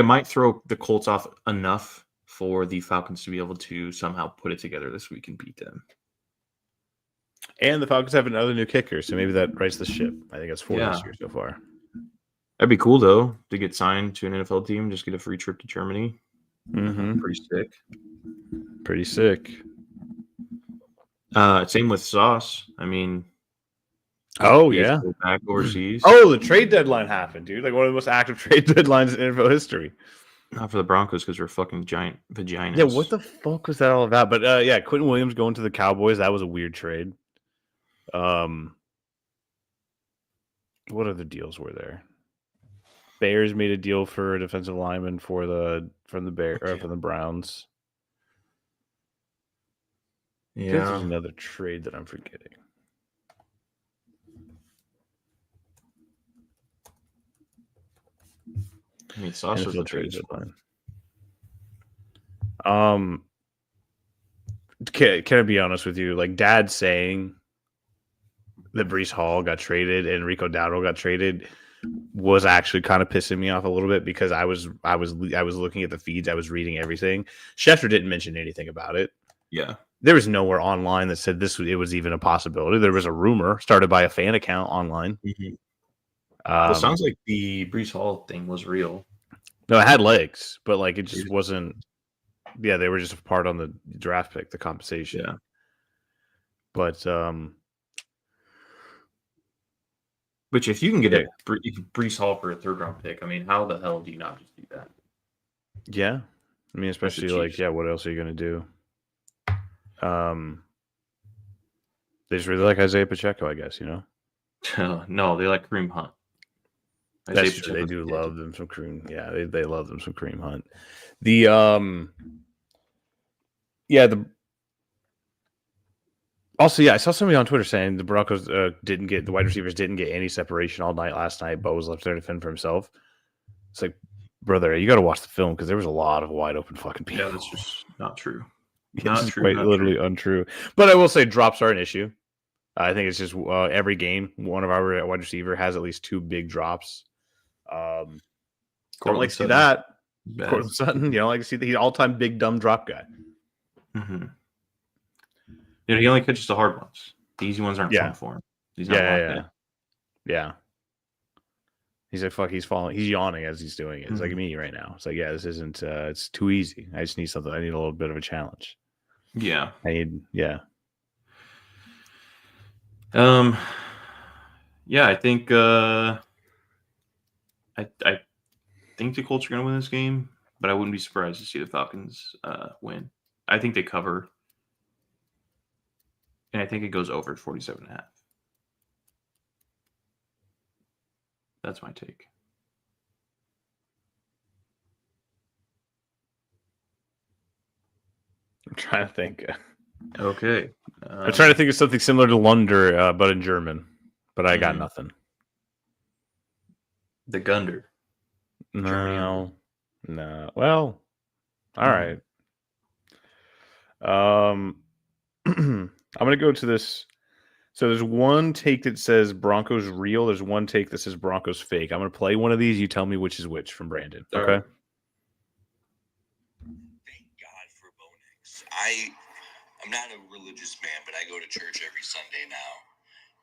Speaker 2: might throw the Colts off enough for the Falcons to be able to somehow put it together this week and beat them.
Speaker 1: And the Falcons have another new kicker, so maybe that rights the ship. I think it's 4 this year so far.
Speaker 2: That'd be cool, though, to get signed to an NFL team, just get a free trip to Germany.
Speaker 1: Mm-hmm.
Speaker 2: Pretty sick. Same with Sauce. I mean,
Speaker 1: yeah.
Speaker 2: Go back overseas.
Speaker 1: Oh, the trade deadline happened, dude. Like one of the most active trade deadlines in NFL history.
Speaker 2: Not for the Broncos because they're fucking giant vaginas.
Speaker 1: Yeah, what the fuck was that all about? But yeah, Quentin Williams going to the Cowboys. That was a weird trade. What other deals were there? Bears made a deal for a defensive lineman from the Browns.
Speaker 2: Yeah,
Speaker 1: there's another trade that I'm forgetting.
Speaker 2: I mean, Sauce was the trade deadline.
Speaker 1: Can I be honest with you? Like, Dad saying that Breece Hall got traded and Rico Dowdle got traded was actually kind of pissing me off a little bit because I was looking at the feeds, I was reading everything. Schefter didn't mention anything about it.
Speaker 2: Yeah.
Speaker 1: There was nowhere online that said it was even a possibility. There was a rumor started by a fan account online.
Speaker 2: Mm-hmm. Well, it sounds like the Brees Hall thing was real.
Speaker 1: No, it had legs, but like it just wasn't. Yeah, they were just a part on the draft pick, the compensation.
Speaker 2: Yeah.
Speaker 1: But
Speaker 2: which if you can get a Brees Hall for a 3rd round pick, I mean, how the hell do you not just do that?
Speaker 1: Yeah, I mean, especially like, yeah, what else are you gonna do? They just really like Isaiah Pacheco, I guess, you know.
Speaker 2: No, they like Kareem Hunt.
Speaker 1: That's true. They do love them some Kareem. Yeah, they love them some Kareem Hunt. The also, yeah, I saw somebody on Twitter saying the Broncos the wide receivers didn't get any separation all night last night. Bo was left there to fend for himself. It's like, brother, you got to watch the film because there was a lot of wide open fucking people.
Speaker 2: Yeah, that's just not true.
Speaker 1: It's quite literally untrue. But I will say drops are an issue. I think it's just every game, one of our wide receiver has at least 2 big drops. Don't like to see that. Courtland Sutton, you don't like to see that. He's all-time big dumb drop guy.
Speaker 2: Mm-hmm. You know, he only catches the hard ones. The easy ones aren't fun for him. He's not
Speaker 1: yeah. He's like, fuck, he's falling. He's yawning as he's doing it. It's like me right now. It's like, yeah, this isn't, it's too easy. I just need something. I need a little bit of a challenge.
Speaker 2: Yeah.
Speaker 1: Yeah,
Speaker 2: I think, I think the Colts are going to win this game, but I wouldn't be surprised to see the Falcons win. I think they cover. And I think it goes over 47.5. That's my take.
Speaker 1: I'm trying to think.
Speaker 2: Okay.
Speaker 1: I'm trying to think of something similar to Lunder, but in German. But I got nothing.
Speaker 2: The Gunder.
Speaker 1: No. Well, all right. I'm going to go to this. So there's one take that says Broncos real. There's one take that says Broncos fake. I'm going to play one of these. You tell me which is which from Brandon. Okay.
Speaker 3: Right. Thank God for Bo Nix. I'm not a religious man, but I go to church every Sunday now.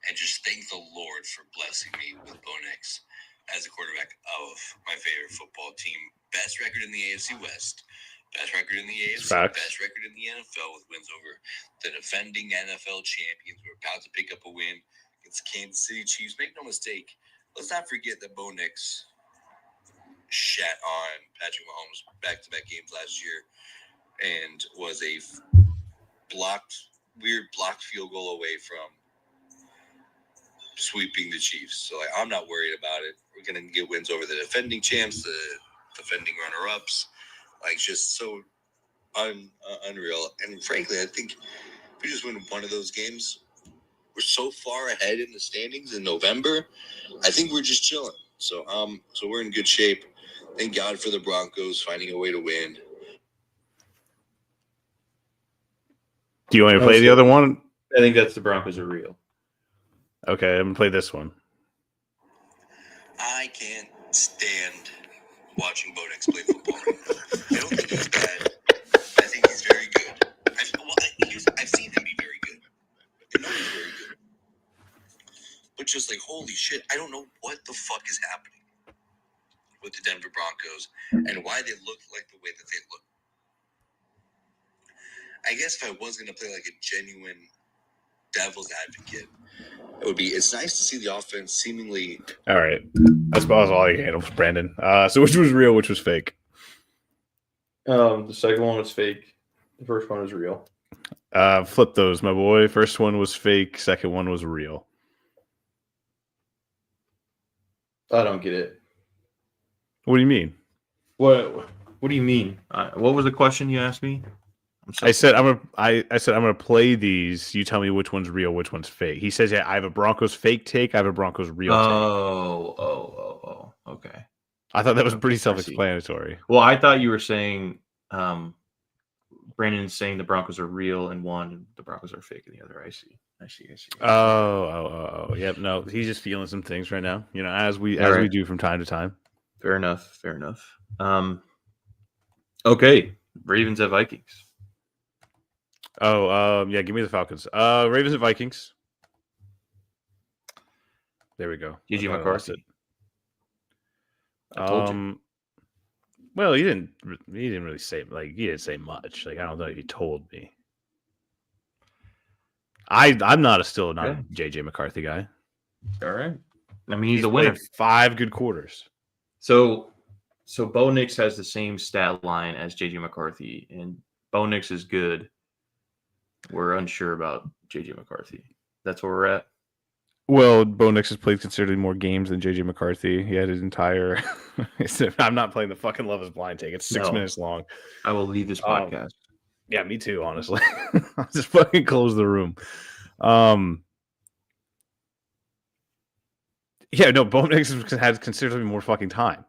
Speaker 3: And just thank the Lord for blessing me with Bo Nix as a quarterback of my favorite football team. Best record in the AFC West. Best record in the AFC. Best record in the NFL with wins over the defending NFL champions. We're about to pick up a win against Kansas City Chiefs. Make no mistake. Let's not forget that Bo Nix shat on Patrick Mahomes back-to-back games last year and was a weird blocked field goal away from sweeping the Chiefs. So I'm not worried about it. We're going to get wins over the defending champs, the defending runner-ups. Just so unreal. And frankly, I think if we just win one of those games, we're so far ahead in the standings in November. I think we're just chilling. So we're in good shape. Thank God for the Broncos finding a way to win.
Speaker 1: Do you want me to play the other one?
Speaker 2: I think that's the Broncos are real.
Speaker 1: Okay, I'm going to play this one.
Speaker 3: I can't stand watching Bo Nix play football right now. I don't think he's bad. I think he's very good. I've seen him be very good. I know he's very good. But just holy shit, I don't know what the fuck is happening with the Denver Broncos and why they look like the way that they look. I guess if I was going to play a genuine devil's advocate, it's nice to see the offense seemingly. All right.
Speaker 1: That's about all you handle, Brandon. So which was real, which was fake?
Speaker 2: The second one was fake. The first one was real.
Speaker 1: Flip those, my boy. First one was fake. Second one was real.
Speaker 2: I don't get it.
Speaker 1: What do you mean?
Speaker 2: What do you mean? What was the question you asked me?
Speaker 1: I said I'm gonna play these. You tell me which one's real, which one's fake. He says, "Yeah, I have a Broncos fake take. I have a Broncos real take."
Speaker 2: Oh. Okay.
Speaker 1: I thought that was pretty self-explanatory.
Speaker 2: Well, I thought you were saying, Brandon's saying the Broncos are real in one, and the Broncos are fake in the other. I see.
Speaker 1: Oh. Yep. No, he's just feeling some things right now. As we do from time to time.
Speaker 2: Fair enough. Okay, Ravens at Vikings.
Speaker 1: Oh, yeah. Give me the Falcons. Ravens and Vikings. There we go.
Speaker 2: JJ
Speaker 1: I lost it.
Speaker 2: McCarthy. I told you.
Speaker 1: Well, he didn't really say he didn't say much. Like I don't know if he told me. I'm not a JJ McCarthy guy.
Speaker 2: All right. I mean, he's a winner.
Speaker 1: 5 good quarters.
Speaker 2: So Bo Nix has the same stat line as JJ McCarthy, and Bo Nix is good. We're unsure about JJ McCarthy. That's where we're at.
Speaker 1: Well, Bo Nix has played considerably more games than JJ McCarthy. He had his entire. I'm not playing the fucking Love Is Blind take. It's 6 minutes long.
Speaker 2: I will leave this podcast.
Speaker 1: Yeah, me too. Honestly, I'll just fucking close the room. Yeah, no, Bo Nix has considerably more fucking time.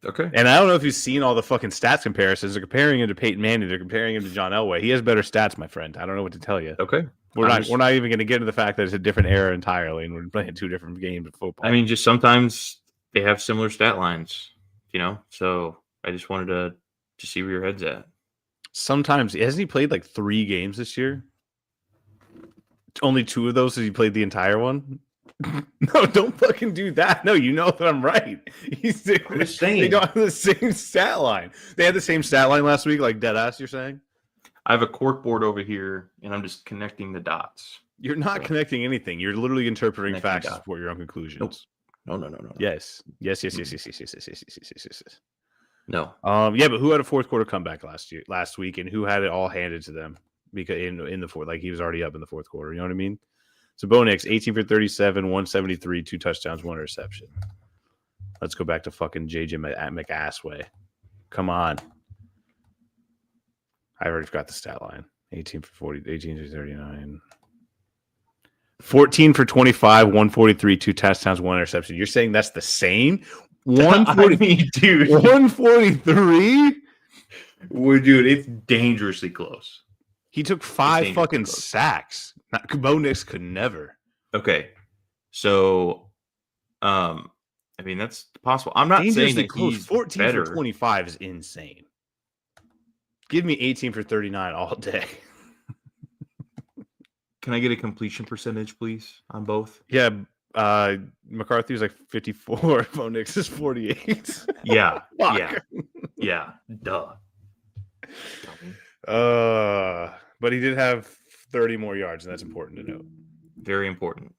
Speaker 2: Okay.
Speaker 1: And I don't know if you've seen all the fucking stats comparisons. They're comparing him to Peyton Manning. They're comparing him to John Elway. He has better stats, my friend. I don't know what to tell you.
Speaker 2: Okay.
Speaker 1: We're not even going to get into the fact that it's a different era entirely, and we're playing 2 different games of football.
Speaker 2: I mean, just sometimes they have similar stat lines, So I just wanted to see where your head's at.
Speaker 1: Sometimes hasn't he played like 3 games this year? Only 2 of those has he played the entire one? No, don't fucking do that. No, you know that I'm right. I'm just saying. They don't have the same stat line. They had the same stat line last week, like dead ass, you're saying?
Speaker 2: I have a cork board over here, and I'm just connecting the dots.
Speaker 1: You're not connecting anything. You're literally interpreting facts to support your own conclusions.
Speaker 2: Nope. No.
Speaker 1: Yes. Yes.
Speaker 2: No.
Speaker 1: Yeah, but who had a fourth quarter comeback last week, and who had it all handed to them because in the fourth, like he was already up in the fourth quarter. You know what I mean? So Bo Nix, 18 for 37, 173, 2 touchdowns, 1 interception. Let's go back to fucking JJ McAssway. Come on. I already forgot the stat line. 18 for 40, 18 for 39. 14 for 25, 143, 2 touchdowns, 1 interception. You're saying that's the same? 140,
Speaker 2: dude.
Speaker 1: 143?
Speaker 2: Dude, it's dangerously close.
Speaker 1: He took 5 fucking sacks. Bo Nix could never.
Speaker 2: Okay. So, I mean, that's possible. I'm not saying that he's
Speaker 1: 14
Speaker 2: better.
Speaker 1: for 25 is insane. Give me 18 for 39 all day.
Speaker 2: Can I get a completion percentage, please, on both?
Speaker 1: Yeah. McCarthy was like 54. Bo Nix is 48.
Speaker 2: Yeah. Yeah. Duh.
Speaker 1: But he did have 30 more yards, and that's important to note.
Speaker 2: Very important.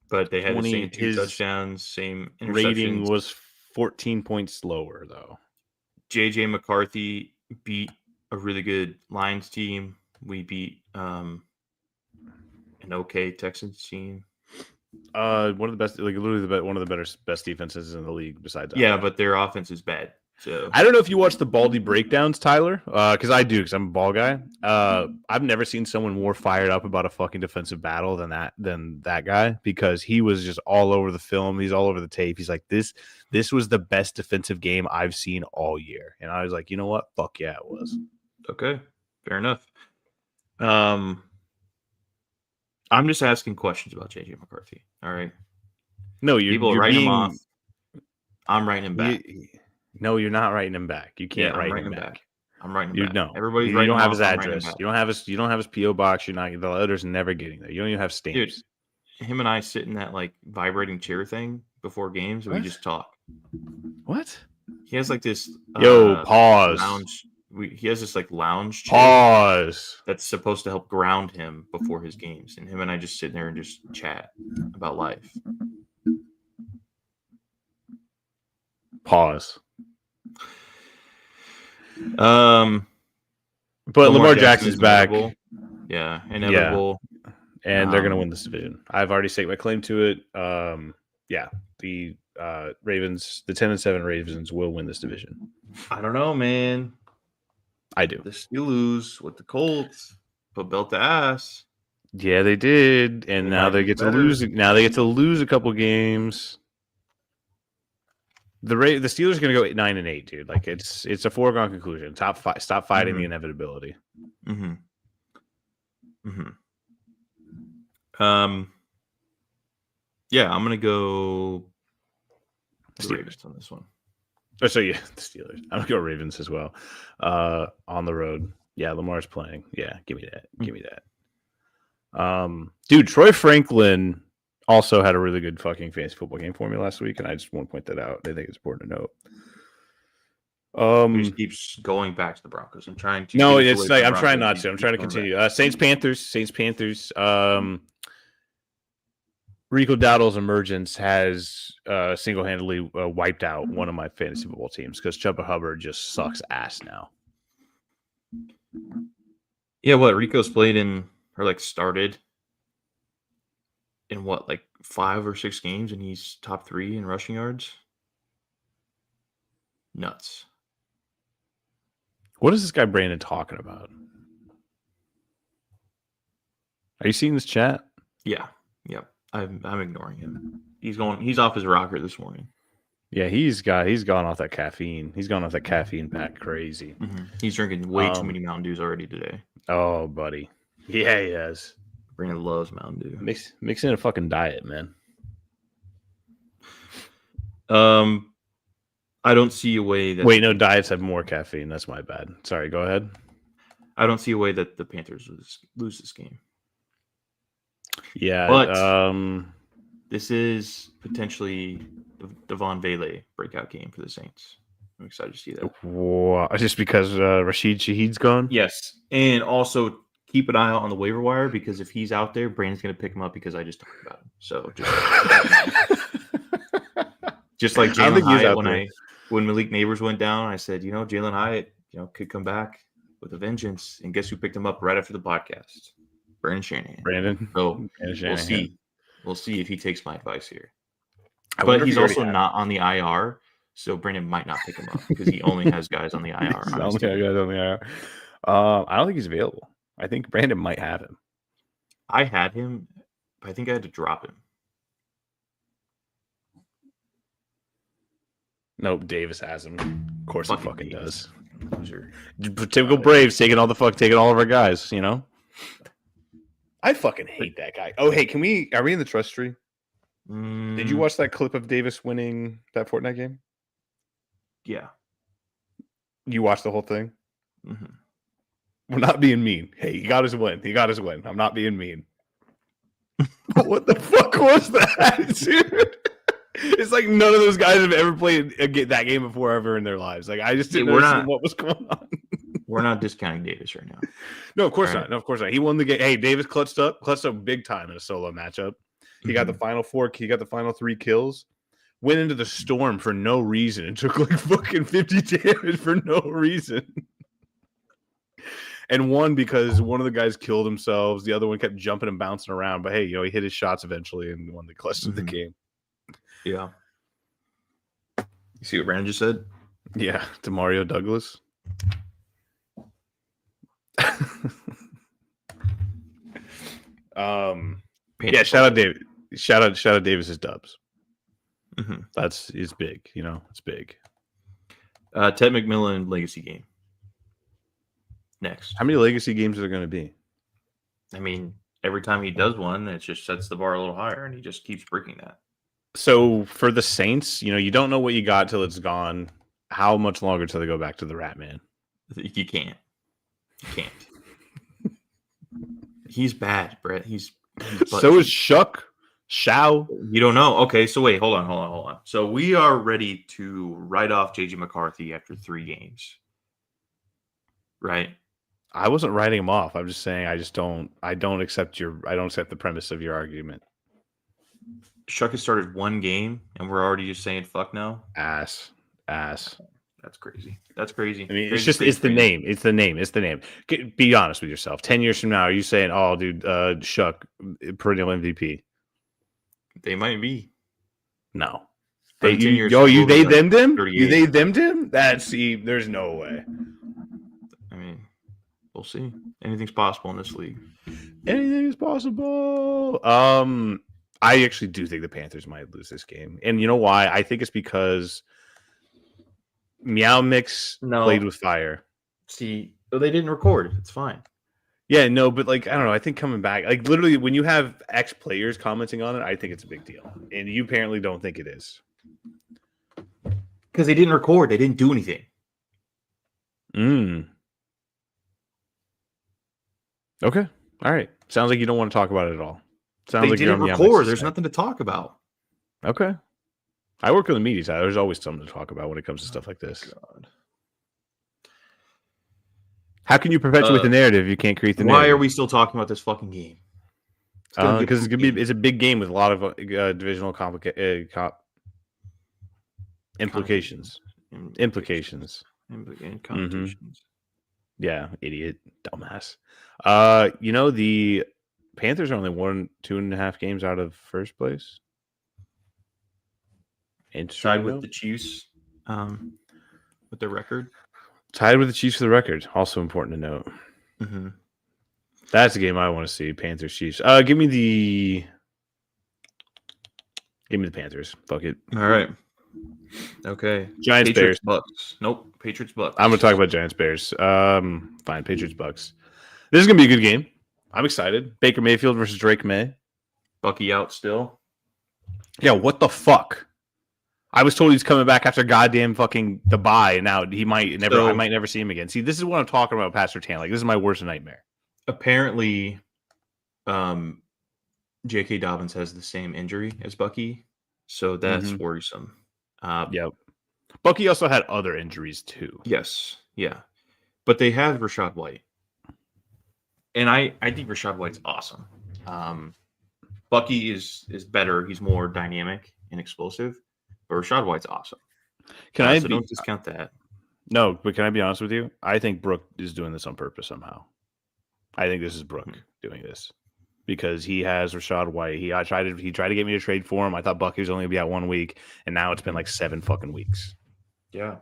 Speaker 2: But they had the same 2 touchdowns, same interceptions.
Speaker 1: Rating was 14 points lower, though.
Speaker 2: JJ McCarthy beat a really good Lions team. We beat an okay Texans team.
Speaker 1: One of the best, like literally one of the best defenses in the league besides.
Speaker 2: Yeah, but their offense is bad. So
Speaker 1: I don't know if you watch the Baldy breakdowns, Tyler, because I do, because I'm a ball guy. I've never seen someone more fired up about a fucking defensive battle than that guy, because he was just all over the film. He's all over the tape. He's like, this was the best defensive game I've seen all year, and I was like, you know what? Fuck yeah, it was.
Speaker 2: Okay, fair enough. I'm just asking questions about JJ McCarthy. All right.
Speaker 1: No,
Speaker 2: you're writing him off. I'm writing him back.
Speaker 1: No, you're not writing him back. You can't write him back.
Speaker 2: I'm writing him back.
Speaker 1: No,
Speaker 2: everybody's
Speaker 1: you don't have his address. You don't have his PO box. You're not. The letter's never getting there. You don't even have stamps.
Speaker 2: Dude, him and I sit in that like vibrating chair thing before games, and we just talk.
Speaker 1: What?
Speaker 2: He has like this.
Speaker 1: Pause.
Speaker 2: Lounge. He has this like lounge chair.
Speaker 1: Pause.
Speaker 2: That's supposed to help ground him before his games, and him and I just sit there and just chat about life.
Speaker 1: Pause.
Speaker 2: But
Speaker 1: Lamar Jackson's back.
Speaker 2: Yeah, inevitable.
Speaker 1: Yeah. And they're gonna win this division. I've already staked my claim to it. The Ravens, the 10-7 Ravens will win this division.
Speaker 2: I don't know, man.
Speaker 1: I do.
Speaker 2: The Steelers with the Colts put belt to ass.
Speaker 1: Yeah, they did, and now they get to lose. Now they get to lose a couple games. The Steelers are going to go 9-8, dude. Like it's a foregone conclusion. Stop fighting the inevitability.
Speaker 2: Mm-hmm. Yeah, I'm going to go Steelers on this one.
Speaker 1: Oh, so yeah, the Steelers. I'm going to go Ravens as well. On the road. Yeah, Lamar's playing. Yeah, give me that. Give me that. Dude, Troy Franklin also had a really good fucking fantasy football game for me last week, and I just want to point that out. I think it's important to note.
Speaker 2: He just keeps going back to the Broncos. I'm trying to.
Speaker 1: No, it's like I'm trying not to. I'm trying to continue. Saints Panthers. Rico Dowdle's emergence has single-handedly wiped out one of my fantasy football teams because Chuba Hubbard just sucks ass now.
Speaker 2: Yeah, what Rico's played in or like started in what, like 5 or 6 games, and he's top 3 in rushing yards. Nuts.
Speaker 1: What is this guy Brandon talking about? Are you seeing this chat?
Speaker 2: Yeah. Yep. I'm ignoring him. He's off his rocker this morning.
Speaker 1: Yeah, he's gone off that caffeine. He's gone off that caffeine pack crazy.
Speaker 2: Mm-hmm. He's drinking way too many Mountain Dews already today.
Speaker 1: Oh, buddy. Yeah, he has.
Speaker 2: Brandon loves Mountain Dew.
Speaker 1: Mix in a fucking diet, man.
Speaker 2: I don't see a way that...
Speaker 1: Wait, no, diets have more caffeine. That's my bad. Sorry, go ahead.
Speaker 2: I don't see a way that the Panthers lose this game.
Speaker 1: Yeah,
Speaker 2: but this is potentially Devon Vele breakout game for the Saints. I'm excited to see that.
Speaker 1: Wow. Just because Rashid Shaheed's gone?
Speaker 2: Yes, and also keep an eye out on the waiver wire because if he's out there, Brandon's going to pick him up because I just talked about him. So just like Jalen Hyatt, when Malik Neighbors went down, I said, Jalen Hyatt, could come back with a vengeance. And guess who picked him up right after the podcast? Brandon Shanahan. So we'll see. We'll see if he takes my advice here. But he's also not on the IR, so Brandon might not pick him up because he only has guys on the IR.
Speaker 1: I don't think he's available. I think Brandon might have him.
Speaker 2: I had him, but I think I had to drop him.
Speaker 1: Nope, Davis has him. Of course he fucking does.
Speaker 2: Sure.
Speaker 1: Typical Braves taking all of our guys, I fucking hate that guy. Oh, hey, are we in the trust tree? Did you watch that clip of Davis winning that Fortnite game?
Speaker 2: Yeah.
Speaker 1: You watched the whole thing?
Speaker 2: Mm-hmm.
Speaker 1: We're not being mean. Hey, he got his win. I'm not being mean. What the fuck was that, dude? It's like none of those guys have ever played that game before ever in their lives. Like I just didn't know what was going on.
Speaker 2: We're not discounting Davis right now.
Speaker 1: No, of course not. No, of course not. He won the game. Hey, Davis clutched up big time in a solo matchup. He got the final 4. He got the final 3 kills. Went into the storm for no reason and took like fucking 50 damage for no reason. And won because one of the guys killed themselves. The other one kept jumping and bouncing around. But hey, he hit his shots eventually and won the clutch of the game.
Speaker 2: Yeah. You see what Brandon just said?
Speaker 1: Yeah, to Mario Douglas. Yeah, shout out David. Shout out Davis's dubs.
Speaker 2: Mm-hmm.
Speaker 1: It's big, it's big.
Speaker 2: Ted McMillan legacy game. Next.
Speaker 1: How many legacy games are there going to be?
Speaker 2: I mean, every time he does one, it just sets the bar a little higher, and he just keeps breaking that.
Speaker 1: So for the Saints, you don't know what you got till it's gone. How much longer till they go back to the Rat Man?
Speaker 2: You can't. He's bad, Brett. He's
Speaker 1: so is Shao.
Speaker 2: You don't know. Okay, so wait, hold on. So we are ready to write off JJ McCarthy after 3 games. Right?
Speaker 1: I wasn't writing him off. I'm just saying I don't accept the premise of your argument.
Speaker 2: Shuck has started 1 game and we're already just saying fuck no.
Speaker 1: Ass.
Speaker 2: That's crazy. I mean,
Speaker 1: it's the name. It's the name. Be honest with yourself. 10 years from now, are you saying, "Oh, dude, Shuck, perennial MVP"?
Speaker 2: They might be.
Speaker 1: No.
Speaker 2: They
Speaker 1: themmed him. They themmed him. There's no way.
Speaker 2: I mean, we'll see. Anything's possible in this league.
Speaker 1: Anything is possible. I actually do think the Panthers might lose this game, and you know why? I think it's because Meow Mix played with fire.
Speaker 2: See, they didn't record. It's fine.
Speaker 1: Yeah, no, but I don't know. I think coming back, literally, when you have ex players commenting on it, I think it's a big deal, and you apparently don't think it is
Speaker 2: because they didn't record. They didn't do anything.
Speaker 1: Okay. All right. Sounds like you don't want to talk about it at all. Sounds
Speaker 2: They
Speaker 1: like you're
Speaker 2: didn't
Speaker 1: on the
Speaker 2: record.
Speaker 1: Alex's
Speaker 2: There's
Speaker 1: side.
Speaker 2: nothing to talk about.
Speaker 1: Okay. I work with the media side. There's always something to talk about when it comes to stuff like this.
Speaker 2: God.
Speaker 1: How can you perpetuate the narrative if you can't create the
Speaker 2: Why
Speaker 1: narrative?
Speaker 2: are we still talking about this fucking game?
Speaker 1: Because it's a big game with a lot of divisional implications. Implications.
Speaker 2: And connotations.
Speaker 1: Yeah, idiot, dumbass. The Panthers are only 2.5 games out of first place.
Speaker 2: Tied with the Chiefs, with their record.
Speaker 1: Tied with the Chiefs for the record. Also important to note.
Speaker 2: Mm-hmm.
Speaker 1: That's the game I want to see. Panthers Chiefs. Give me the Panthers. Fuck it.
Speaker 2: All right. Okay.
Speaker 1: Giants
Speaker 2: Patriots,
Speaker 1: Bears.
Speaker 2: Bucks. Nope. Patriots Bucks.
Speaker 1: I'm gonna talk about Giants Bears. Fine. Patriots Bucks. This is gonna be a good game. I'm excited. Baker Mayfield versus Drake May.
Speaker 2: Bucky out still.
Speaker 1: Yeah. What the fuck? I was told he's coming back after goddamn fucking the bye, and now he might never. I might never see him again. See, this is what I'm talking about, Pastor Tan. Like, this is my worst nightmare.
Speaker 2: Apparently, J.K. Dobbins has the same injury as Bucky, so that's worrisome.
Speaker 1: Yep. Bucky also had other injuries too.
Speaker 2: Yes, yeah, but they have Rachaad White, and I think Rachaad White's awesome. Bucky is better. He's more dynamic and explosive, but Rachaad White's awesome. So don't discount that.
Speaker 1: No, but can I be honest with you? I think Brooke is doing this on purpose somehow. I think this is Brooke doing this because he has Rachaad White. He tried to get me to trade for him. I thought Bucky was only going to be out 1 week, and now it's been like 7 fucking weeks.
Speaker 2: Yeah.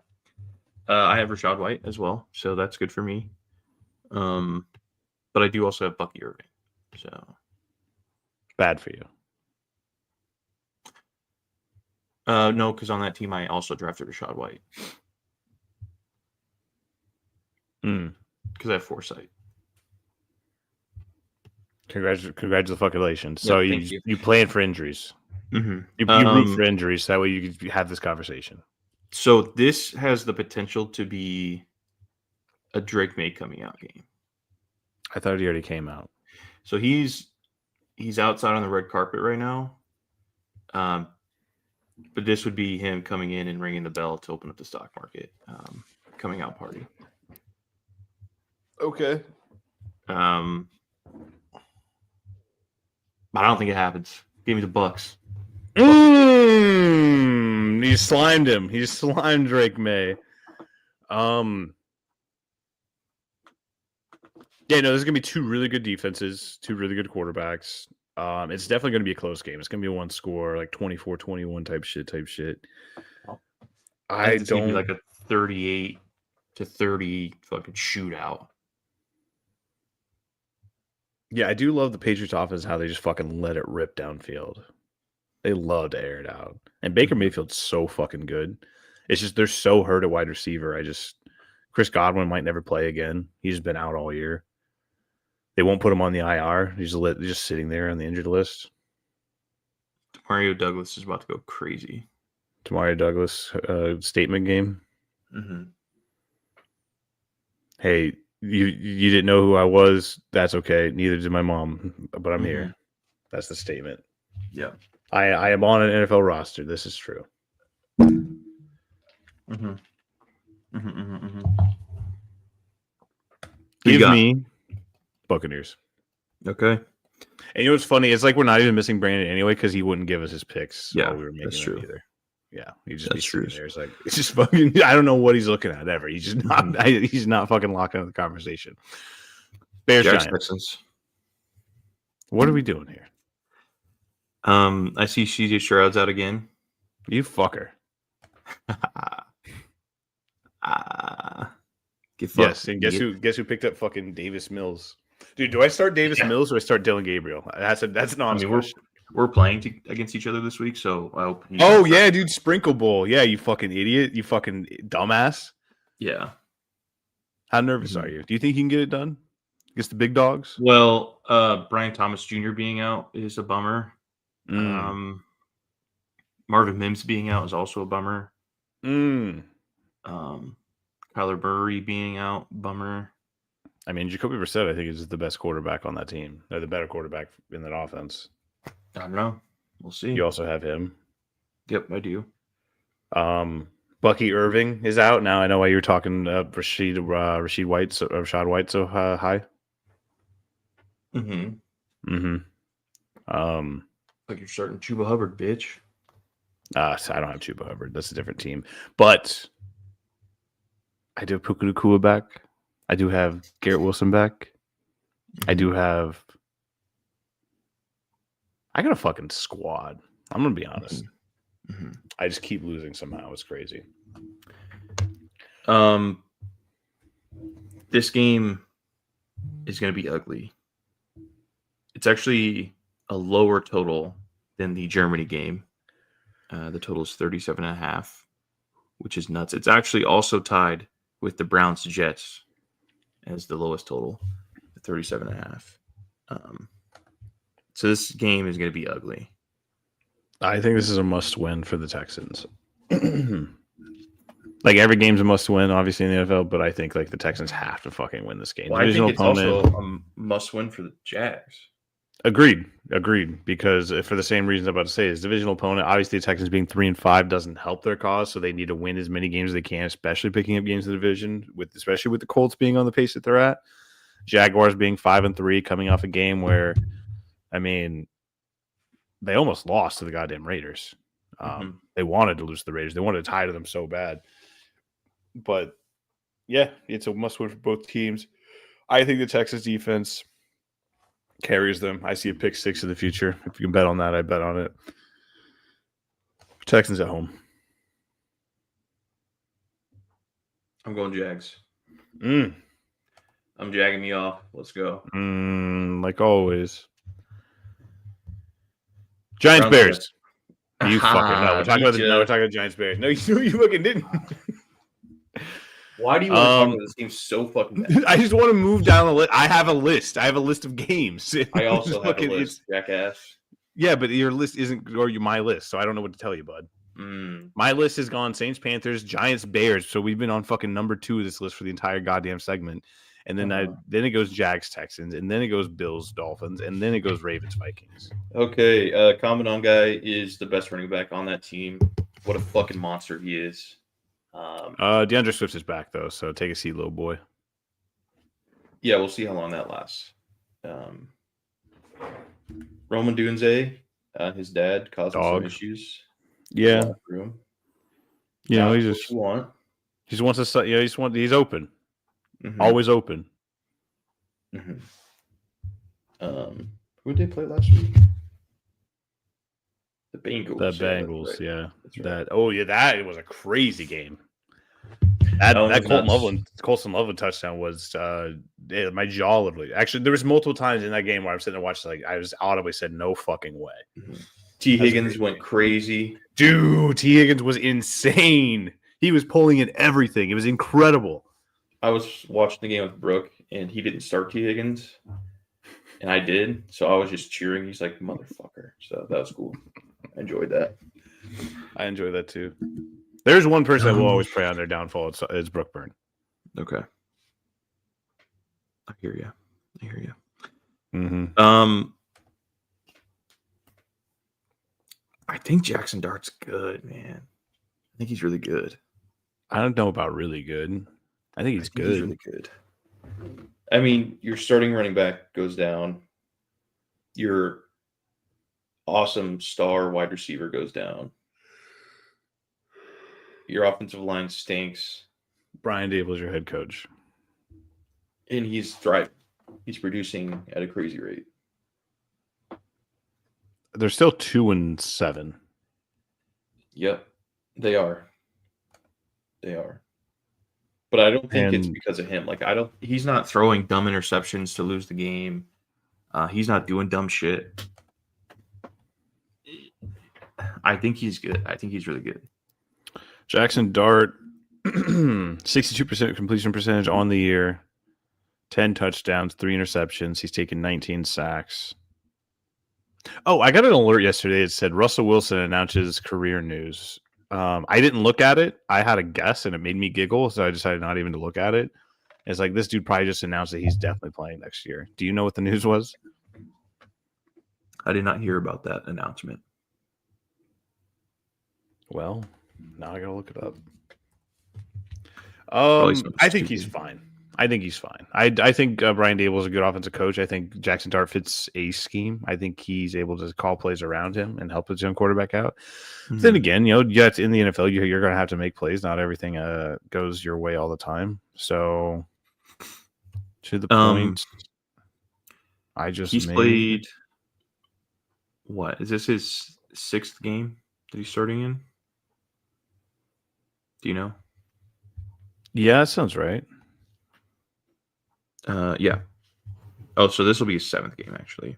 Speaker 2: I have Rachaad White as well, so that's good for me. But I do also have Bucky Irving. So
Speaker 1: bad for you.
Speaker 2: No, because on that team I also drafted Rachaad White. Because I have foresight.
Speaker 1: Congratulations. So you plan for injuries.
Speaker 2: Mm-hmm.
Speaker 1: You root for injuries. So that way you can have this conversation.
Speaker 2: So this has the potential to be a Drake May coming out game.
Speaker 1: I thought he already came out.
Speaker 2: So he's outside on the red carpet right now. But this would be him coming in and ringing the bell to open up the stock market coming out party.
Speaker 1: Okay.
Speaker 2: But I don't think it happens. Give me the Bucks.
Speaker 1: He slimed him. He slimed Drake May. Yeah, no, there's gonna be 2 really good defenses, 2 really good quarterbacks. It's definitely gonna be a close game. It's gonna be a 1 score, like 24-21 type shit. I
Speaker 2: It's gonna be like a 38-30 fucking shootout.
Speaker 1: Yeah, I do love the Patriots offense, how they just fucking let it rip downfield. They love to air it out. And Baker Mayfield's so fucking good. It's just they're so hurt at wide receiver. Chris Godwin might never play again. He's been out all year. They won't put him on the IR. He's just sitting there on the injured list.
Speaker 2: Mario Douglas is about to go crazy.
Speaker 1: Mario Douglas statement game.
Speaker 2: Mm-hmm.
Speaker 1: Hey, you didn't know who I was. That's okay. Neither did my mom. But I'm here. That's the statement.
Speaker 2: Yeah.
Speaker 1: I am on an NFL roster. This is true. Give me Buccaneers.
Speaker 2: Okay.
Speaker 1: And you know what's funny? It's like we're not even missing Brandon anyway because he wouldn't give us his picks.
Speaker 2: Yeah,
Speaker 1: we were making
Speaker 2: that's true.
Speaker 1: Either. Yeah, he just
Speaker 2: that's true.
Speaker 1: There. It's like it's just fucking. I don't know what he's looking at ever. He's just not. He's not fucking locking up the conversation. Bears Giants.
Speaker 2: Texans.
Speaker 1: What are we doing here?
Speaker 2: I see CJ Stroud's out again.
Speaker 1: You fucker. Yes, and guess who picked up fucking Davis Mills? Dude, do I start Davis Mills or I start Dylan Gabriel? That's an honest question.
Speaker 2: We're playing against each other this week, so I hope.
Speaker 1: Oh yeah, dude, Sprinkle Bowl. Yeah, you fucking idiot. You fucking dumbass.
Speaker 2: Yeah.
Speaker 1: How nervous are you? Do you think you can get it done against the big dogs?
Speaker 2: Well, Brian Thomas Jr. being out is a bummer. Marvin Mims being out is also a bummer.
Speaker 1: Kyler
Speaker 2: Murray being out, bummer.
Speaker 1: I mean, Jacoby Brissett, I think, is the best quarterback on that team. Or the better quarterback in that offense.
Speaker 2: I don't know. We'll see.
Speaker 1: You also have him.
Speaker 2: Yep, I do.
Speaker 1: Bucky Irving is out now. I know why you're talking Rashad White so high.
Speaker 2: Like you're starting Chuba Hubbard, bitch.
Speaker 1: So I don't have Chuba Hubbard. That's a different team. But I do have Puka Nacua back. I do have Garrett Wilson back. I do have. I got a fucking squad. I'm gonna be honest. I just keep losing somehow. It's crazy.
Speaker 2: This game is gonna be ugly. It's actually a lower total than the Germany game. The total is 37.5, which is nuts. It's actually also tied with the Browns Jets as the lowest total, 37.5. So this game is going to be ugly.
Speaker 1: I think this is a must-win for the Texans. Like every game's a must-win, obviously in the NFL, but I think like the Texans have to fucking win this game.
Speaker 2: Well, I think it's also a must-win for the Jags.
Speaker 1: Agreed. Because for the same reasons I'm about to say, is divisional opponent. Obviously, the Texans being 3-5 doesn't help their cause, so they need to win as many games as they can, especially picking up games in the division. Especially with the Colts being on the pace that they're at, Jaguars being 5-3, coming off a game where, I mean, they almost lost to the goddamn Raiders. They wanted to lose to the Raiders. They wanted to tie to them so bad. But yeah, it's a must-win for both teams. I think the Texas defense carries them. I see a pick 6 in the future. If you can bet on that, I bet on it. Texans at home.
Speaker 2: I'm going Jags.
Speaker 1: I'm
Speaker 2: jagging me off. Let's go.
Speaker 1: Like always. Giants Bears. You fucking know. We're talking about Giants Bears. No, you fucking didn't.
Speaker 2: Why do you want to talk about this game so fucking bad?
Speaker 1: I just want to move down the list. I have a list. I have a list of games.
Speaker 2: I also have a list, jackass.
Speaker 1: Yeah, but your list isn't my list, so I don't know what to tell you, bud. My list has gone Saints, Panthers, Giants, Bears. So we've been on fucking number 2 of this list for the entire goddamn segment. And then then it goes Jags, Texans, and then it goes Bills, Dolphins, and then it goes Ravens, Vikings.
Speaker 2: Okay, Commandant guy is the best running back on that team. What a fucking monster he is.
Speaker 1: DeAndre Swift is back though, so take a seat, little boy.
Speaker 2: Yeah, we'll see how long that lasts. Roman Dunze, his dad causing some issues.
Speaker 1: Yeah,
Speaker 2: you
Speaker 1: know,
Speaker 2: he
Speaker 1: just wants to. Yeah, he's open, always open.
Speaker 2: Who did they play last week? The Bengals.
Speaker 1: The Bengals,
Speaker 2: right.
Speaker 1: yeah.
Speaker 2: That's right.
Speaker 1: That was a crazy game. That Colson Loveland touchdown was my jaw literally. Actually, there was multiple times in that game where I'm sitting there watching, like I just audibly said, "No fucking way."
Speaker 2: T. Higgins went crazy.
Speaker 1: Dude, T. Higgins was insane. He was pulling in everything. It was incredible.
Speaker 2: I was watching the game with Brooke, and he didn't start T. Higgins, and I did. So I was just cheering. He's like, "Motherfucker!" So that was cool. I enjoyed that.
Speaker 1: I enjoy that too. There's one person that will always pray on their downfall. It's Brooke Byrne.
Speaker 2: Okay. I hear you. I think Jackson Dart's good, man. I think he's really good.
Speaker 1: I don't know about really good. I think he's good.
Speaker 2: He's really good. I mean, your starting running back goes down. Your awesome star wide receiver goes down. Your offensive line stinks.
Speaker 1: Brian Dable's your head coach.
Speaker 2: And he's thriving. He's producing at a crazy rate.
Speaker 1: They're still 2-7.
Speaker 2: Yep, they are. But I don't think it's because of him. Like he's not throwing dumb interceptions to lose the game. He's not doing dumb shit. I think he's good. I think he's really good.
Speaker 1: Jackson Dart, 62% completion percentage on the year, 10 touchdowns, 3 interceptions. He's taken 19 sacks. Oh, I got an alert yesterday. It said Russell Wilson announces career news. I didn't look at it. I had a guess, and it made me giggle, so I decided not even to look at it. It's like this dude probably just announced that he's definitely playing next year. Do you know what the news was?
Speaker 2: I did not hear about that announcement.
Speaker 1: Well, now I gotta look it up.
Speaker 2: Probably something
Speaker 1: I think he's
Speaker 2: stupid.
Speaker 1: fine. I think Brian Dable is a good offensive coach. I think Jackson Dart fits a scheme. I think he's able to call plays around him and help his young quarterback out.
Speaker 2: Mhm.
Speaker 1: Then again, you know, yet in the NFL, you're going to have to make plays. Not everything goes your way all the time. So, to the point, I just
Speaker 2: he's played. What is this? His 6th game that he's starting in? Do you know?
Speaker 1: Yeah, that sounds right.
Speaker 2: Yeah. Oh, so this will be his 7th game actually.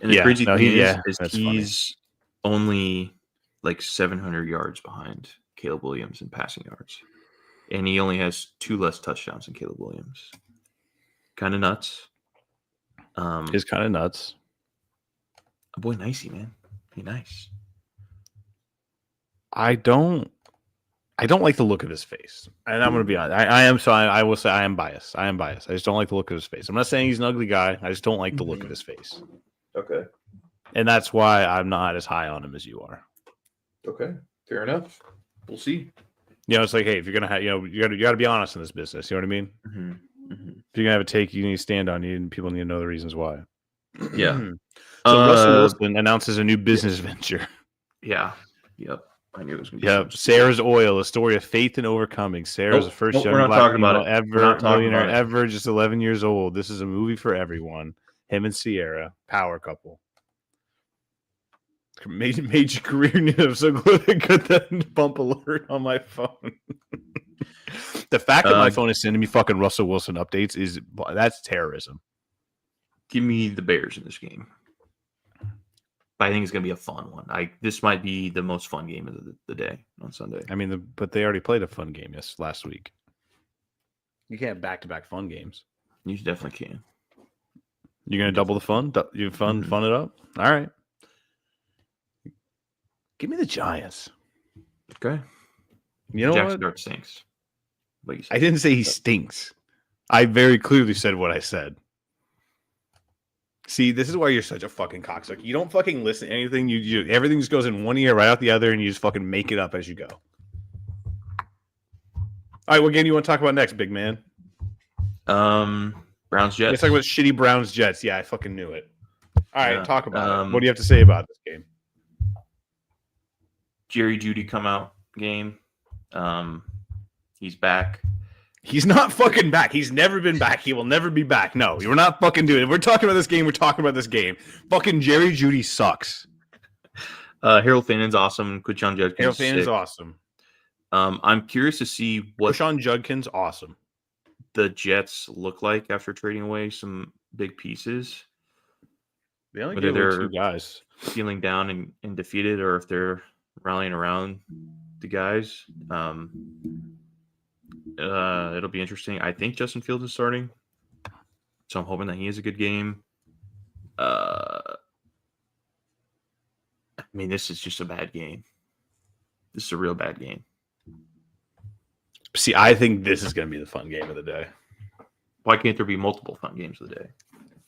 Speaker 2: And the
Speaker 1: Yeah,
Speaker 2: crazy
Speaker 1: no,
Speaker 2: thing
Speaker 1: yeah,
Speaker 2: is
Speaker 1: that's
Speaker 2: he's only like 700 yards behind Caleb Williams in passing yards, and he only has 2 less touchdowns than Caleb Williams. Kind of nuts.
Speaker 1: It's kind of nuts.
Speaker 2: Boy, nicey man, he nice.
Speaker 1: I don't like the look of his face, and I'm going to be honest. I will say I am biased. I just don't like the look of his face. I'm not saying he's an ugly guy. I just don't like the look of his face,
Speaker 2: Okay.
Speaker 1: and that's why I'm not as high on him as you are.
Speaker 2: Okay. Fair enough. We'll see.
Speaker 1: You know, it's like, hey, if you're gonna have, you know, you got to be honest in this business. You know what I mean?
Speaker 2: Mm-hmm. Mm-hmm.
Speaker 1: If you're gonna have a take, you need to stand on you, and people need to know the reasons why.
Speaker 2: Yeah.
Speaker 1: So Russell Wilson announces a new business venture.
Speaker 2: Yeah. Yep. I knew it was going to be.
Speaker 1: Yep. Sarah's Oil, a story of faith and overcoming. Sarah's the first
Speaker 2: we're
Speaker 1: young
Speaker 2: not
Speaker 1: black
Speaker 2: talking about
Speaker 1: female
Speaker 2: it. We're not
Speaker 1: ever,
Speaker 2: talking
Speaker 1: millionaire
Speaker 2: about it.
Speaker 1: ever, just 11 years old. This is a movie for everyone. Him and Sierra, power couple. Major career news. I'm so glad I got that bump alert on my phone. The fact that my phone is sending me fucking Russell Wilson updates that's terrorism.
Speaker 2: Give me the Bears in this game. I think it's going to be a fun one. This might be the most fun game of the day on Sunday.
Speaker 1: I mean, but they already played a fun game last week. You can't back-to-back fun games.
Speaker 2: You definitely can.
Speaker 1: You're going to double the fun? Fun it up? All right. Give me the Giants.
Speaker 2: Okay.
Speaker 1: You know
Speaker 2: Jackson
Speaker 1: what?
Speaker 2: Dart stinks.
Speaker 1: I didn't say he stinks. I very clearly said what I said. See, this is why you're such a fucking cocksucker. You don't fucking listen to anything. You everything just goes in one ear right out the other, and you just fucking make it up as you go. All right, what game do you want to talk about next, big man?
Speaker 2: Browns Jets.
Speaker 1: Let's talk about shitty Browns Jets. Yeah, I fucking knew it. All right, talk about it. What do you have to say about this game?
Speaker 2: Jerry Jeudy come out game. He's back.
Speaker 1: He's not fucking back. He's never been back. He will never be back. No, we're not fucking doing it. If we're talking about this game, we're talking about this game. Fucking Jerry Jeudy sucks.
Speaker 2: Harold Fannon's awesome. Quinshon Judkins.
Speaker 1: Harold Fannon's awesome.
Speaker 2: I'm curious to see what
Speaker 1: Quinshon Judkins awesome.
Speaker 2: The Jets look like after trading away some big pieces.
Speaker 1: They only
Speaker 2: Whether
Speaker 1: gave away
Speaker 2: they're
Speaker 1: 2 guys.
Speaker 2: feeling down and defeated, or if they're rallying around the guys. It'll be interesting. I think Justin Fields is starting, so I'm hoping that he has a good game. I mean, this is just a bad game. This is a real bad game.
Speaker 1: See, I think this is going to be the fun game of the day.
Speaker 2: Why can't there be multiple fun games of the day?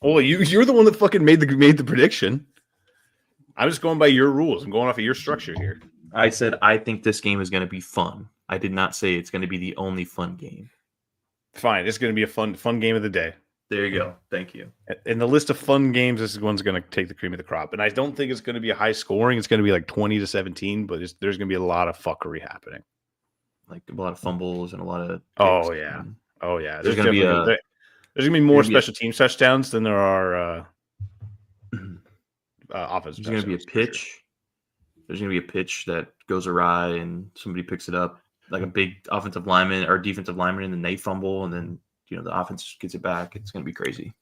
Speaker 1: Well, you're the one that fucking made the prediction. I'm just going by your rules. I'm going off of your structure here.
Speaker 2: I said I think this game is going to be fun. I did not say it's going to be the only fun game.
Speaker 1: Fine, it's going to be a fun game of the day.
Speaker 2: There you go. Thank you.
Speaker 1: In the list of fun games, this one's going to take the cream of the crop. And I don't think it's going to be a high scoring. It's going to be like 20-17, but there's going to be a lot of fuckery happening.
Speaker 2: Like a lot of fumbles and a lot of.
Speaker 1: Oh yeah. Oh yeah.
Speaker 2: There's going to
Speaker 1: be more special teams touchdowns than there are offensive.
Speaker 2: There's going to be a pitch. Sure. There's going to be a pitch that goes awry and somebody picks it up, like a big offensive lineman or defensive lineman, and then they fumble, and then the offense gets it back. It's going to be crazy.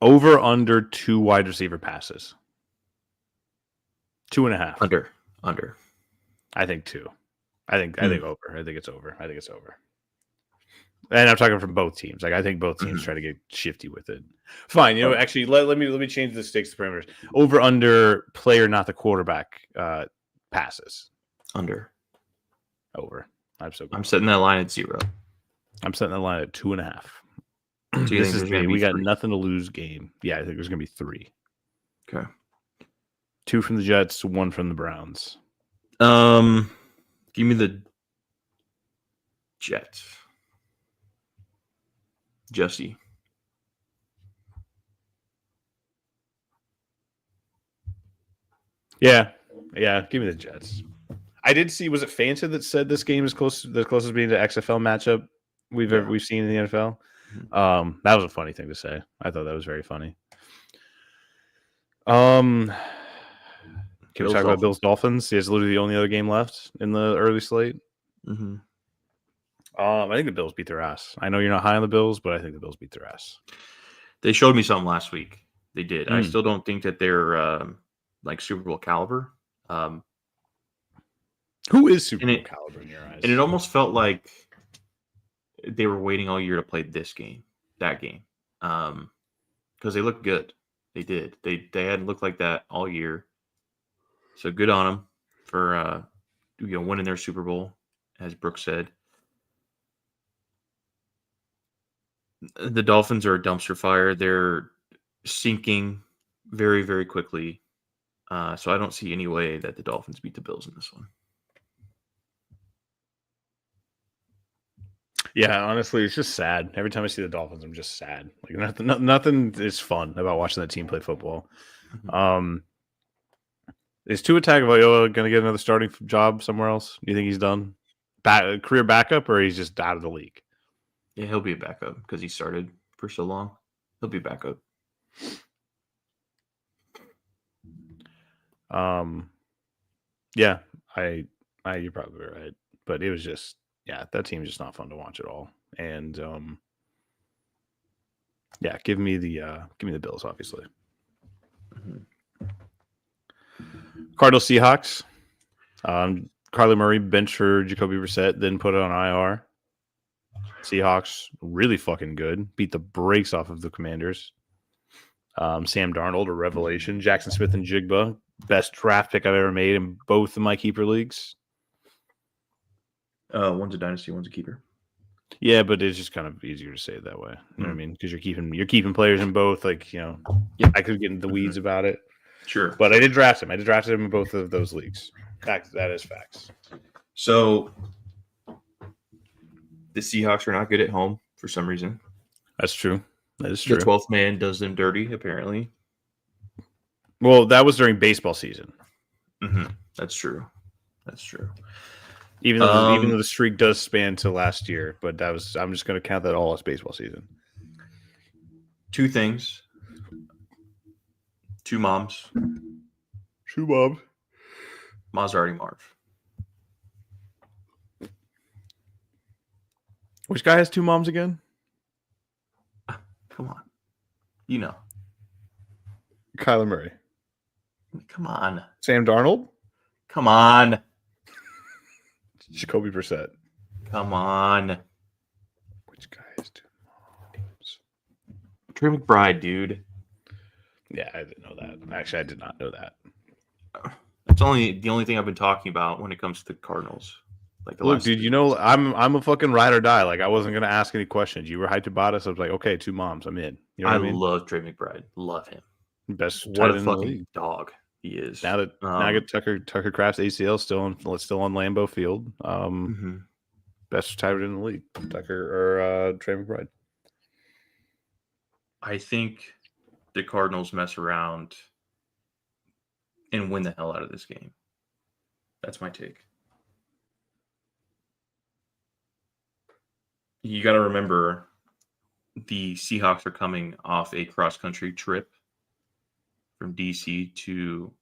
Speaker 1: Over under 2 wide receiver passes. 2.5.
Speaker 2: Under.
Speaker 1: I think 2. I think over. I think it's over. And I'm talking from both teams. Like I think both teams try to get shifty with it. Fine. Actually, let me change the stakes to parameters. Over under player, not the quarterback. Passes.
Speaker 2: Under.
Speaker 1: Over.
Speaker 2: I'm setting that line at 0.
Speaker 1: I'm setting the line at 2.5.
Speaker 2: So you
Speaker 1: This
Speaker 2: think
Speaker 1: is
Speaker 2: there's gonna
Speaker 1: we
Speaker 2: be
Speaker 1: got
Speaker 2: 3?
Speaker 1: nothing to lose game. Yeah, I think there's gonna be 3.
Speaker 2: Okay.
Speaker 1: 2 from the Jets, 1 from the Browns.
Speaker 2: Give me the Jets. Jesse.
Speaker 1: Yeah, give me the Jets. I did see. Was it Fanta that said this game is the closest being to XFL matchup we've seen in the NFL? That was a funny thing to say. I thought that was very funny. Can we talk about Bills Dolphins? It's literally the only other game left in the early slate.
Speaker 2: Mm-hmm.
Speaker 1: I think the Bills beat their ass. I know you're not high on the Bills, but I think the Bills beat their ass.
Speaker 2: They showed me something last week. They did. I still don't think that they're like Super Bowl caliber.
Speaker 1: Who is Super Bowl caliber in your eyes?
Speaker 2: And it almost felt like they were waiting all year to play that game, because they looked good. They did. They hadn't looked like that all year. So good on them for winning their Super Bowl, as Brooks said. The Dolphins are a dumpster fire. They're sinking very, very quickly. So I don't see any way that the Dolphins beat the Bills in this one.
Speaker 1: Yeah, honestly, it's just sad. Every time I see the Dolphins, I'm just sad. Like nothing is fun about watching that team play football. Mm-hmm. Is Tua Tagovailoa going to get another starting job somewhere else? Do you think he's done? Career backup, or he's just out of the league?
Speaker 2: Yeah, he'll be a backup because he started for so long. He'll be backup.
Speaker 1: Yeah, you're probably right. But it was just, that team's just not fun to watch at all. And give me the Bills, obviously. Mm-hmm. Cardinals Seahawks. Kyler Murray benched for Jacoby Brissett, then put it on IR. Seahawks really fucking good. Beat the brakes off of the Commanders. Sam Darnold, a revelation. Jackson Smith and Jigba, best draft pick I've ever made in both of my keeper leagues.
Speaker 2: One's a dynasty, one's a keeper.
Speaker 1: Yeah, but it's just kind of easier to say it that way. You know what I mean? Because you're keeping players in both. Like, I could get into the weeds about it.
Speaker 2: Sure.
Speaker 1: But I did draft him. I drafted him in both of those leagues. That is facts.
Speaker 2: So the Seahawks are not good at home for some reason.
Speaker 1: That's true. That is true.
Speaker 2: The 12th man does them dirty, apparently.
Speaker 1: Well, that was during baseball season.
Speaker 2: Mm-hmm. That's true.
Speaker 1: Even though the streak does span to last year, but I'm just going to count that all as baseball season.
Speaker 2: 2 things. 2 moms.
Speaker 1: 2 moms.
Speaker 2: Maserati Marv.
Speaker 1: Which guy has 2 moms again?
Speaker 2: Come on. You know.
Speaker 1: Kyler Murray.
Speaker 2: Come on.
Speaker 1: Sam Darnold?
Speaker 2: Come on.
Speaker 1: Jacoby Brissett.
Speaker 2: Come on.
Speaker 1: Which guy has 2 moms?
Speaker 2: Trey McBride, dude.
Speaker 1: Yeah, I didn't know that. Actually, I did not know that.
Speaker 2: That's the only thing I've been talking about when it comes to the Cardinals. Like
Speaker 1: look, dude, I'm a fucking ride or die. Like, I wasn't gonna ask any questions. You were hyped about us. I was like, okay, 2 moms, I'm in. You know what I mean?
Speaker 2: love Trey McBride. Love him.
Speaker 1: Best
Speaker 2: what a fucking dog he is.
Speaker 1: Now I get Tucker Kraft's ACL still on Lambeau Field. Best tight end in the league, Tucker or Trey McBride.
Speaker 2: I think the Cardinals mess around and win the hell out of this game. That's my take. You got to remember the Seahawks are coming off a cross-country trip from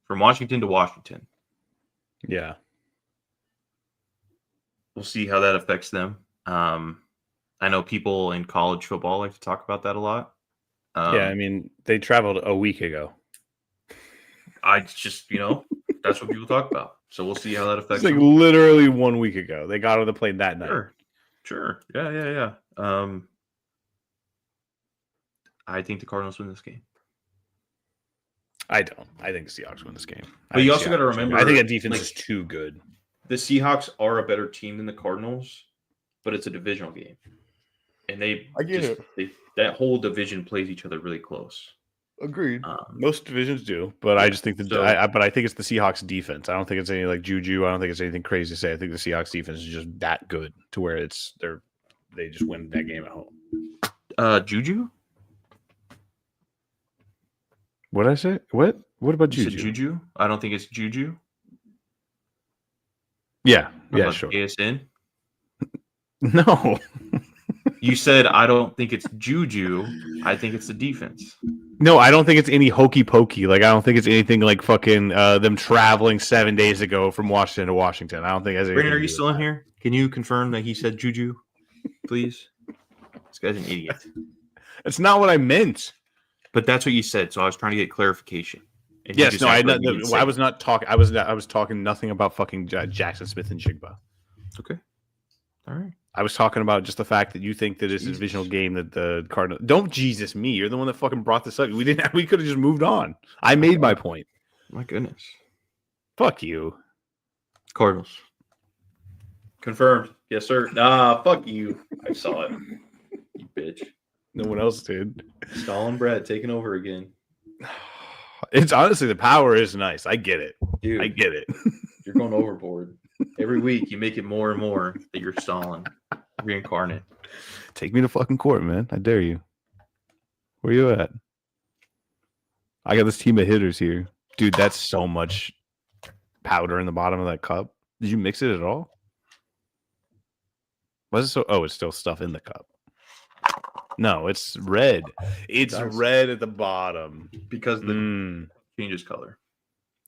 Speaker 2: Washington to Washington.
Speaker 1: Yeah.
Speaker 2: We'll see how that affects them. I know people in college football like to talk about that a lot.
Speaker 1: I mean, they traveled a week ago.
Speaker 2: I just, that's what people talk about. So we'll see how that affects
Speaker 1: them. It's like literally 1 week ago. They got on the plane that night.
Speaker 2: Sure. Yeah. I think the Cardinals win this game.
Speaker 1: I don't. I think the Seahawks win this game.
Speaker 2: But you also got to remember,
Speaker 1: I think that defense is too good.
Speaker 2: The Seahawks are a better team than the Cardinals, but it's a divisional game. and they
Speaker 1: I get
Speaker 2: that whole division plays each other really close.
Speaker 1: Agreed. Most divisions do, but I just think that. But I think it's the Seahawks defense. I don't think it's any like juju. I don't think it's anything crazy to say. I think the Seahawks defense is just that good to where they just win that game at home.
Speaker 2: Juju.
Speaker 1: What did I say? What about
Speaker 2: You
Speaker 1: juju?
Speaker 2: said Juju? I don't think it's Juju.
Speaker 1: Yeah, sure.
Speaker 2: ASN.
Speaker 1: No.
Speaker 2: You said I don't think it's Juju. I think it's the defense.
Speaker 1: No, I don't think it's any hokey pokey. Like I don't think it's anything like fucking them traveling 7 days ago from Washington to Washington. I don't think that's.
Speaker 2: Brandon, are you still in here? Can you confirm that he said Juju, please? This guy's an idiot.
Speaker 1: It's not what I meant.
Speaker 2: But that's what you said, so I was trying to get clarification. And
Speaker 1: yes, no, I was not talking. I was talking nothing about fucking Jackson Smith and Jigba.
Speaker 2: Okay, all right.
Speaker 1: I was talking about just the fact that you think that it's a divisional game that the Cardinals don't Jesus me. You're the one that fucking brought this up. We could have just moved on. I made my point.
Speaker 2: My goodness.
Speaker 1: Fuck you.
Speaker 2: Cardinals. Confirmed. Yes, sir. Nah, fuck you. I saw it. You bitch.
Speaker 1: No one else did.
Speaker 2: Stalin Brad taking over again.
Speaker 1: It's honestly the power is nice. I get it.
Speaker 2: Dude,
Speaker 1: I get it.
Speaker 2: You're going overboard. Every week you make it more and more that you're Stalin reincarnate.
Speaker 1: Take me to fucking court, man. I dare you. Where you at? I got this team of hitters here. Dude, that's so much powder in the bottom of that cup. Did you mix it at all? Was it so? Oh, it's still stuff in the cup. No, it's red. It's red at the bottom.
Speaker 2: Because the changes color.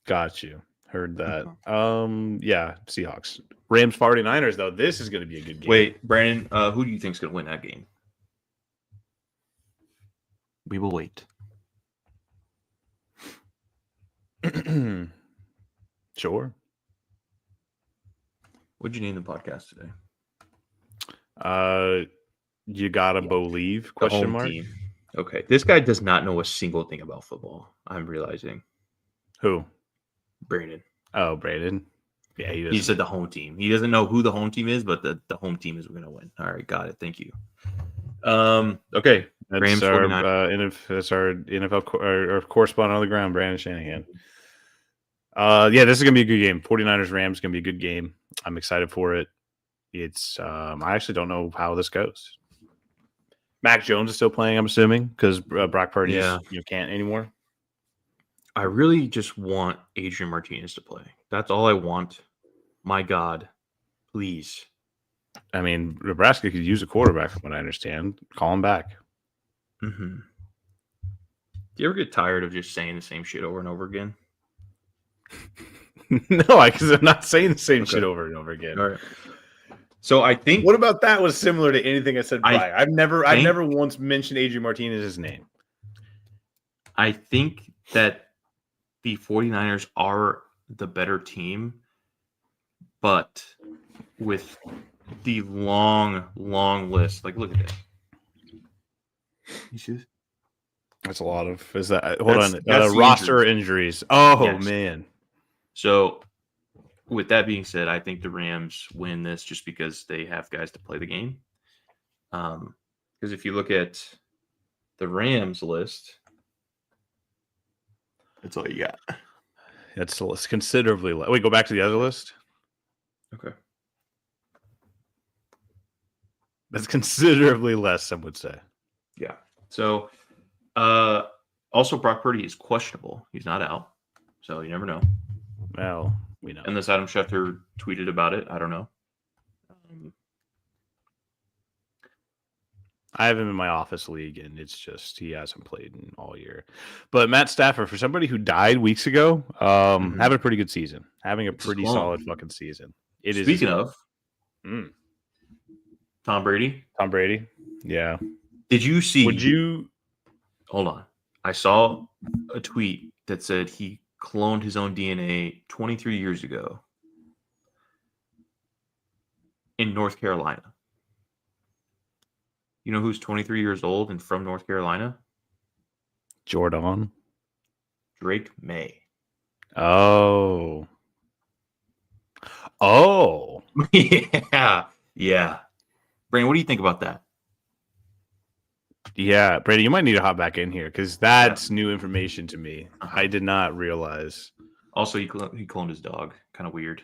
Speaker 1: Got you. Heard that. Yeah, Seahawks. Rams 49ers, though. This is going to be a good game.
Speaker 2: Wait, Brandon, who do you think is going to win that game? We will wait.
Speaker 1: Sure.
Speaker 2: What'd you name the podcast today?
Speaker 1: You gotta Bo-Lieve? Question mark.
Speaker 2: Team. Okay, this guy does not know a single thing about football. I'm realizing.
Speaker 1: Who?
Speaker 2: Brandon.
Speaker 1: Oh, Brandon. Yeah,
Speaker 2: he said the home team. He doesn't know who the home team is, but the home team is going to win. All right, got it. Thank you. Okay.
Speaker 1: That's our NFL our correspondent on the ground, Brandon Shanahan. Yeah, this is gonna be a good game. 49ers Rams is gonna be a good game. I'm excited for it. It's I actually don't know how this goes. Mac Jones is still playing, I'm assuming, because Brock Purdy can't anymore.
Speaker 2: I really just want Adrian Martinez to play. That's all I want. My God, please.
Speaker 1: I mean, Nebraska could use a quarterback, from what I understand. Call him back.
Speaker 2: Mm-hmm. Do you ever get tired of just saying the same shit over and over again?
Speaker 1: No, because I'm not saying the same shit over and over again.
Speaker 2: All right. So I think.
Speaker 1: What about that was similar to anything I said prior? I've never once mentioned Adrian Martinez's name.
Speaker 2: I think that the 49ers are the better team, but with the long list. Like, look at this. You see this?
Speaker 1: That's a lot of. Is that hold on? Roster injuries. Oh yes. Man.
Speaker 2: So, with that being said, I think the Rams win this just because they have guys to play the game. Because if you look at the Rams list, that's all you got.
Speaker 1: It's considerably less. Wait, go back to the other list.
Speaker 2: Okay.
Speaker 1: That's considerably less, some would say.
Speaker 2: Yeah. So, also Brock Purdy is questionable. He's not out. So you never know.
Speaker 1: Well, we know.
Speaker 2: Unless Adam Schefter tweeted about it. I don't know.
Speaker 1: I have him in my office league, and it's just he hasn't played in all year. But Matt Stafford, for somebody who died weeks ago, having a pretty good season. Having a pretty solid fucking season.
Speaker 2: Speaking of Tom Brady.
Speaker 1: Tom Brady. Yeah.
Speaker 2: Did you see?
Speaker 1: Would you?
Speaker 2: Hold on. I saw a tweet that said he cloned his own DNA 23 years ago in North Carolina. You know who's 23 years old and from North Carolina?
Speaker 1: Jordan.
Speaker 2: Drake May.
Speaker 1: Oh.
Speaker 2: Yeah. Brandon, what do you think about that?
Speaker 1: Yeah, Brady, you might need to hop back in here because that's new information to me. I did not realize.
Speaker 2: Also, he cloned his dog. Kind of weird.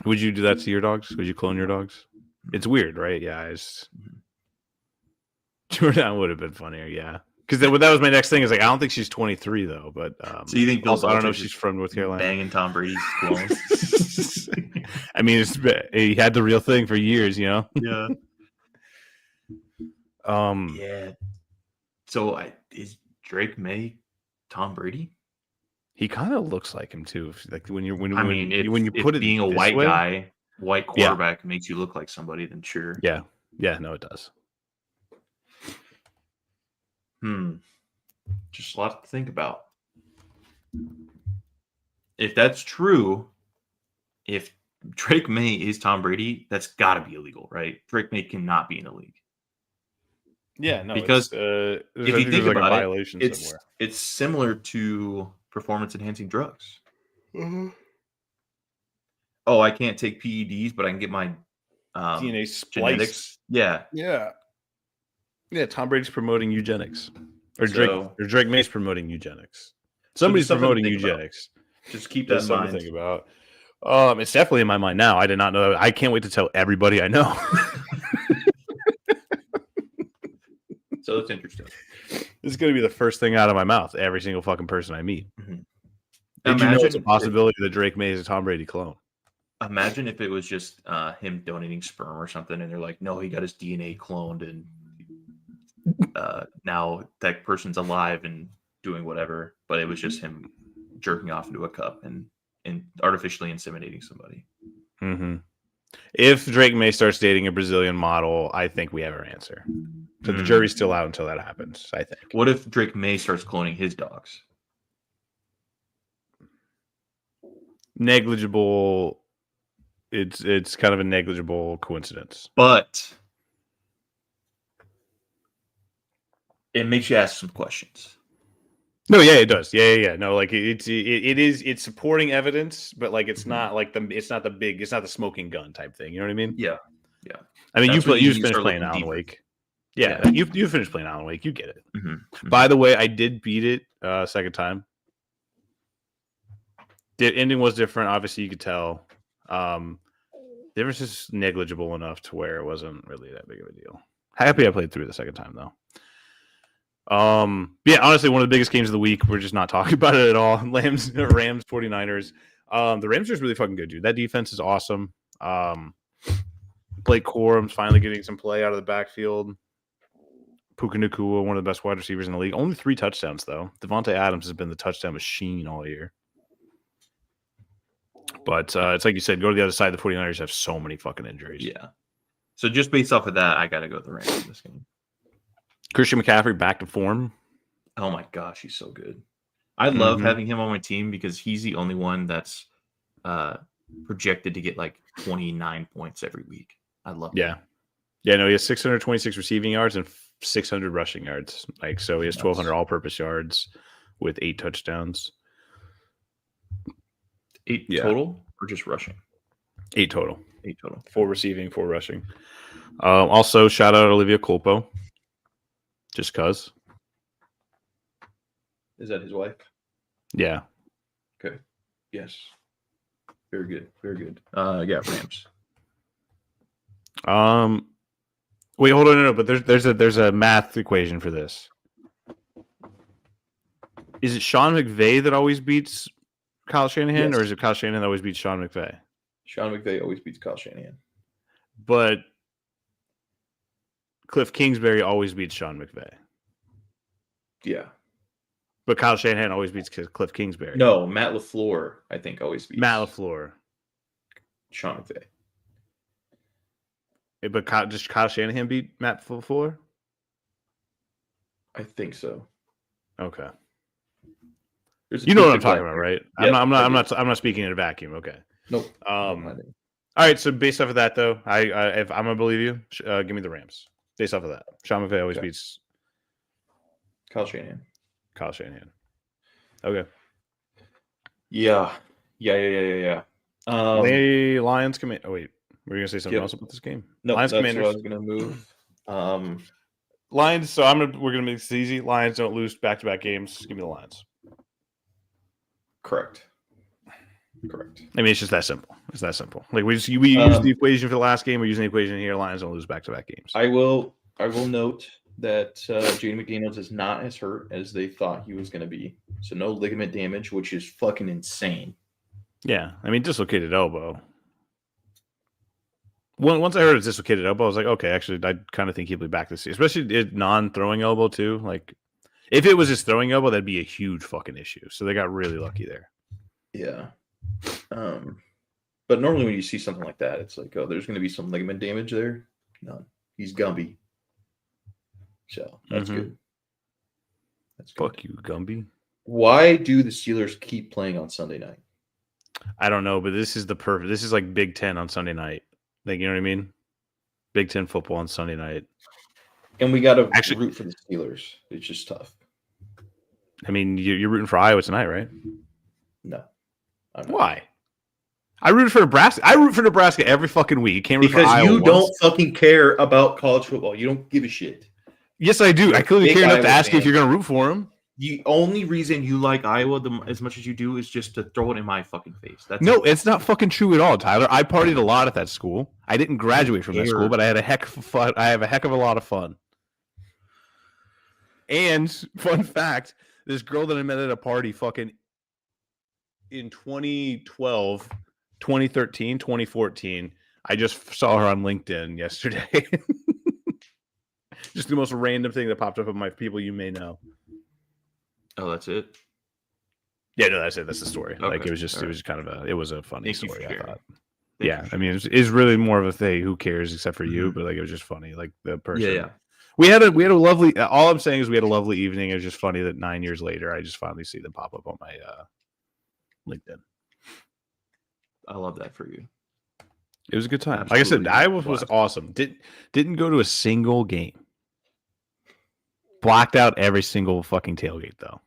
Speaker 1: Would you do that to your dogs? Would you clone your dogs? It's weird, right? Yeah. Jordan would have been funnier, yeah. Because that was my next thing. Is like I don't think she's 23 though, but
Speaker 2: so you think Bill
Speaker 1: also, I don't know if
Speaker 2: Belichick
Speaker 1: she's from North Carolina.
Speaker 2: Banging Tom Brady's clones?
Speaker 1: I mean, he had the real thing for years, you know.
Speaker 2: Yeah. Yeah. So is Drake May Tom Brady?
Speaker 1: He kind of looks like him too. Like when you
Speaker 2: if
Speaker 1: put it
Speaker 2: being a white
Speaker 1: way,
Speaker 2: guy, white quarterback makes you look like somebody, then sure.
Speaker 1: Yeah. No, it does.
Speaker 2: Just a lot to think about. If that's true, if Drake May is Tom Brady, that's got to be illegal, right? Drake May cannot be in the league.
Speaker 1: Yeah, no,
Speaker 2: because if you think about it's similar to performance-enhancing drugs.
Speaker 1: Mm-hmm.
Speaker 2: Oh, I can't take PEDs, but I can get my
Speaker 1: DNA spliced.
Speaker 2: Genetics. Yeah.
Speaker 1: Tom Brady's promoting eugenics, or Drake May's promoting eugenics. Somebody's promoting eugenics.
Speaker 2: Just keep that in mind.
Speaker 1: To think about. It's definitely in my mind now. I did not know. I can't wait to tell everybody I know.
Speaker 2: So that's interesting.
Speaker 1: This is going to be the first thing out of my mouth. Every single fucking person I meet.
Speaker 2: Mm-hmm.
Speaker 1: Did you know it's a possibility that Drake May is a Tom Brady clone?
Speaker 2: Imagine if it was just him donating sperm or something, and they're like, "No, he got his DNA cloned, and now that person's alive and doing whatever." But it was just him jerking off into a cup and artificially inseminating somebody.
Speaker 1: Mm-hmm. If Drake May starts dating a Brazilian model, I think we have our answer. So the jury's still out until that happens, I think.
Speaker 2: What if Drake May starts cloning his dogs?
Speaker 1: Negligible. It's kind of a negligible coincidence.
Speaker 2: But it makes you ask some questions.
Speaker 1: No, yeah, it does. Yeah. No, like it's supporting evidence, but like it's not like it's not the smoking gun type thing. You know what I mean?
Speaker 2: Yeah.
Speaker 1: I mean, you finished playing Alan Wake. Yeah, you finished playing Alan Wake. You get it.
Speaker 2: Mm-hmm.
Speaker 1: By the way, I did beat it second time. The ending was different. Obviously, you could tell. There was just negligible enough to where it wasn't really that big of a deal. Happy I played through the second time though. Yeah, honestly, one of the biggest games of the week. We're just not talking about it at all. Rams, 49ers. The Rams are really fucking good, dude. That defense is awesome. Blake Corum's finally getting some play out of the backfield. Puka Nacua, one of the best wide receivers in the league. Only 3 touchdowns, though. Devontae Adams has been the touchdown machine all year. But it's like you said, go to the other side. The 49ers have so many fucking injuries.
Speaker 2: Yeah. So just based off of that, I got to go with the Rams in this game.
Speaker 1: Christian McCaffrey back to form.
Speaker 2: Oh, my gosh. He's so good. I love having him on my team because he's the only one that's projected to get like 29 points every week. I love it.
Speaker 1: Yeah. Yeah, no, he has 626 receiving yards and 600 rushing yards. Like, so he has 1,200 all-purpose yards with 8 touchdowns.
Speaker 2: 8 total or just rushing?
Speaker 1: 8 total.
Speaker 2: 8 total.
Speaker 1: 4 receiving, 4 rushing. Also, shout out Olivia Culpo. Just cuz.
Speaker 2: Is that his wife?
Speaker 1: Yeah.
Speaker 2: Okay. Yes. Very good. Very good. Yeah, Rams.
Speaker 1: Wait, hold on, no, but there's a math equation for this. Is it Sean McVay that always beats Kyle Shanahan, or is it Kyle Shanahan that always beats Sean McVay?
Speaker 2: Sean McVay always beats Kyle Shanahan.
Speaker 1: But Cliff Kingsbury always beats Sean McVay.
Speaker 2: Yeah.
Speaker 1: But Kyle Shanahan always beats Cliff Kingsbury.
Speaker 2: No, Matt LaFleur, I think, always beats
Speaker 1: Matt LaFleur.
Speaker 2: Sean McVay.
Speaker 1: But does Kyle Shanahan beat Matt LaFleur?
Speaker 2: I think so.
Speaker 1: Okay. You know what I'm talking about, right? Yep, I'm not speaking in a vacuum. Okay.
Speaker 2: Nope.
Speaker 1: All right. So based off of that, though, if I'm gonna believe you, give me the Rams. Based off of that, Sean McVay always beats
Speaker 2: Kyle Shanahan.
Speaker 1: Okay.
Speaker 2: Yeah.
Speaker 1: Lions come in. Oh wait, were you gonna say something else about this game?
Speaker 2: No,
Speaker 1: Lions
Speaker 2: that's
Speaker 1: Commanders.
Speaker 2: what I was gonna move.
Speaker 1: Lions. So we're gonna make this easy. Lions don't lose back-to-back games. Give me the Lions.
Speaker 2: Correct.
Speaker 1: I mean, it's just that simple. It's that simple. Like we use the equation for the last game. We're using the equation here. Lions don't lose back-to-back games.
Speaker 2: I will note that Jaden McDaniels is not as hurt as they thought he was going to be. So no ligament damage, which is fucking insane.
Speaker 1: Yeah, I mean, dislocated elbow. Once I heard it's dislocated elbow, I was like, okay, actually, I kind of think he'll be back this year, especially non-throwing elbow too. Like, if it was his throwing elbow, that'd be a huge fucking issue. So they got really lucky there.
Speaker 2: Yeah. But normally when you see something like that, it's like, oh, there's going to be some ligament damage there. None. He's Gumby. So that's good. That's good.
Speaker 1: Fuck you, Gumby.
Speaker 2: Why do the Steelers keep playing on Sunday night?
Speaker 1: I don't know, but this is the perfect. This is like Big Ten on Sunday night. Like, you know what I mean? Big Ten football on Sunday night.
Speaker 2: And we got to root for the Steelers. It's just tough.
Speaker 1: I mean, you're rooting for Iowa tonight, right?
Speaker 2: No.
Speaker 1: Why? I root for Nebraska. I root for Nebraska every fucking week. You can't root for Iowa
Speaker 2: because you
Speaker 1: once.
Speaker 2: Don't fucking care about college football. You don't give a shit.
Speaker 1: Yes, I do. I clearly care enough to ask you if you're going to root for them.
Speaker 2: The only reason you like Iowa as much as you do is just to throw it in my fucking face.
Speaker 1: It's not fucking true at all, Tyler. I partied a lot at that school. I didn't graduate from that school, but I had a heck of fun. I have a heck of a lot of fun. And fun fact, this girl that I met at a party fucking in 2012, 2013, 2014, I just saw her on LinkedIn yesterday. Just the most random thing that popped up of my people you may know.
Speaker 2: Oh, that's it?
Speaker 1: Yeah, no, that's it. That's the story.
Speaker 2: Okay.
Speaker 1: Like, it was just kind of a funny story, I thought. Yeah, I mean, it's really more of a thing. Who cares except for you? But like, it was just funny. Like the person.
Speaker 2: Yeah.
Speaker 1: We had a lovely. All I'm saying is we had a lovely evening. It was just funny that 9 years later, I just finally see them pop up on my LinkedIn.
Speaker 2: I love that for you.
Speaker 1: It was a good time. Absolutely. Like I said, Iowa was awesome. Didn't go to a single game. Blocked out every single fucking tailgate though.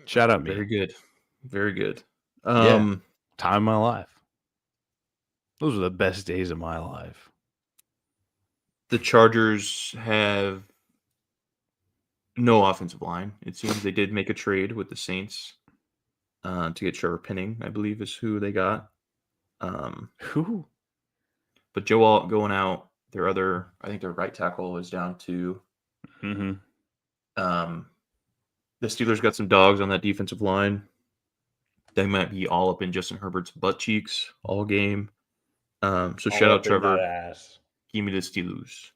Speaker 1: Shout out me.
Speaker 2: Very good. Very good.
Speaker 1: Time of my life. Those were the best days of my life.
Speaker 2: The Chargers have no offensive line. It seems they did make a trade with the Saints to get Trevor Penning, I believe is who they got.
Speaker 1: Who?
Speaker 2: But Joe Alt going out. I think their right tackle is down to. The Steelers got some dogs on that defensive line. They might be all up in Justin Herbert's butt cheeks all game. So shout out Trevor. Give me the Steelers.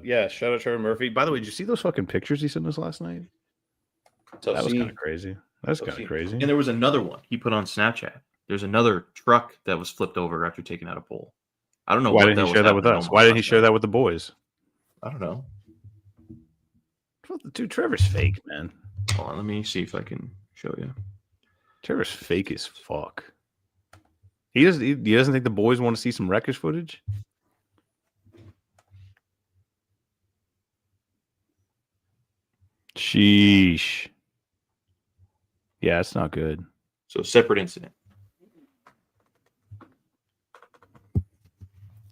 Speaker 1: Yeah, shout out Trevor Murphy. By the way, did you see those fucking pictures he sent us last night? That was kind of crazy. That's kind of crazy.
Speaker 2: And there was another one he put on Snapchat. There's another truck that was flipped over after taking out a pole. I don't know
Speaker 1: why didn't he share that with us. Why didn't he share that with the boys?
Speaker 2: I don't know.
Speaker 1: Dude, Trevor's fake, man.
Speaker 2: Hold on, let me see if I can show you.
Speaker 1: Trevor's fake as fuck. He doesn't think the boys want to see some wreckage footage? Sheesh. Yeah, it's not good.
Speaker 2: So separate incident.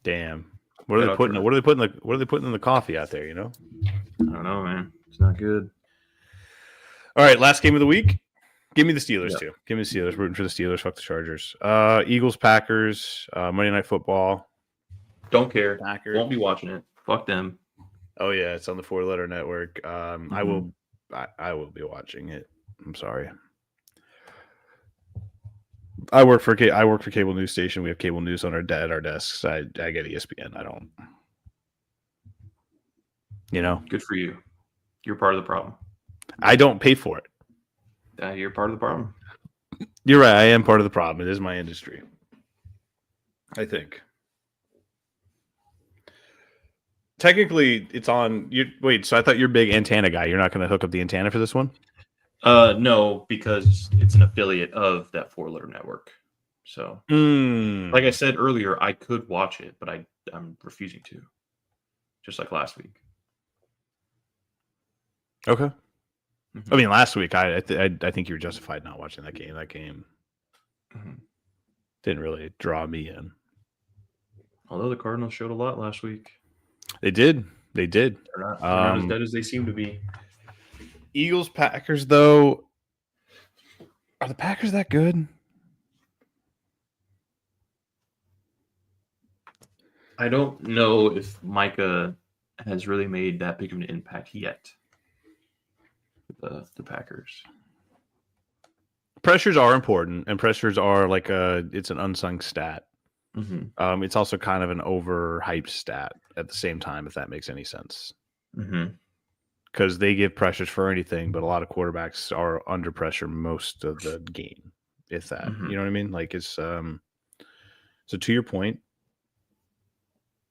Speaker 1: Damn. What are they putting in the coffee out there, you know?
Speaker 2: I don't know, man. It's not good.
Speaker 1: All right, last game of the week. Give me the Steelers too. Give me the Steelers. Rooting for the Steelers. Fuck the Chargers. Eagles, Packers, Monday Night Football.
Speaker 2: Don't care.
Speaker 1: Packers.
Speaker 2: Won't be watching it. Fuck them.
Speaker 1: Oh yeah, it's on the 4-letter network. I will be watching it. I'm sorry. I work for cable news station. We have cable news on at our desks. I get ESPN. I don't. You know,
Speaker 2: good for you. You're part of the problem.
Speaker 1: I don't pay for it.
Speaker 2: You're part of the problem.
Speaker 1: You're right. I am part of the problem. It is my industry. I think. Technically, it's on. Wait, so I thought you're a big antenna guy. You're not going to hook up the antenna for this one?
Speaker 2: No, because it's an affiliate of that 4-letter network. So, like I said earlier, I could watch it, but I'm refusing to. Just like last week.
Speaker 1: Okay. I mean, last week I think you were justified not watching that game. That game didn't really draw me in.
Speaker 2: Although the Cardinals showed a lot last week.
Speaker 1: They did. They did.
Speaker 2: They're not as dead as they seem to be.
Speaker 1: Eagles, Packers, though. Are the Packers that good?
Speaker 2: I don't know if Micah has really made that big of an impact yet. The Packers.
Speaker 1: Pressures are important, and pressures are like it's an unsung stat.
Speaker 2: Mm-hmm.
Speaker 1: It's also kind of an overhyped stat at the same time, if that makes any sense.
Speaker 2: Mm-hmm.
Speaker 1: Because they give pressures for anything, but a lot of quarterbacks are under pressure most of the game, if that.
Speaker 2: Mm-hmm.
Speaker 1: You know what I mean? Like it's so to your point,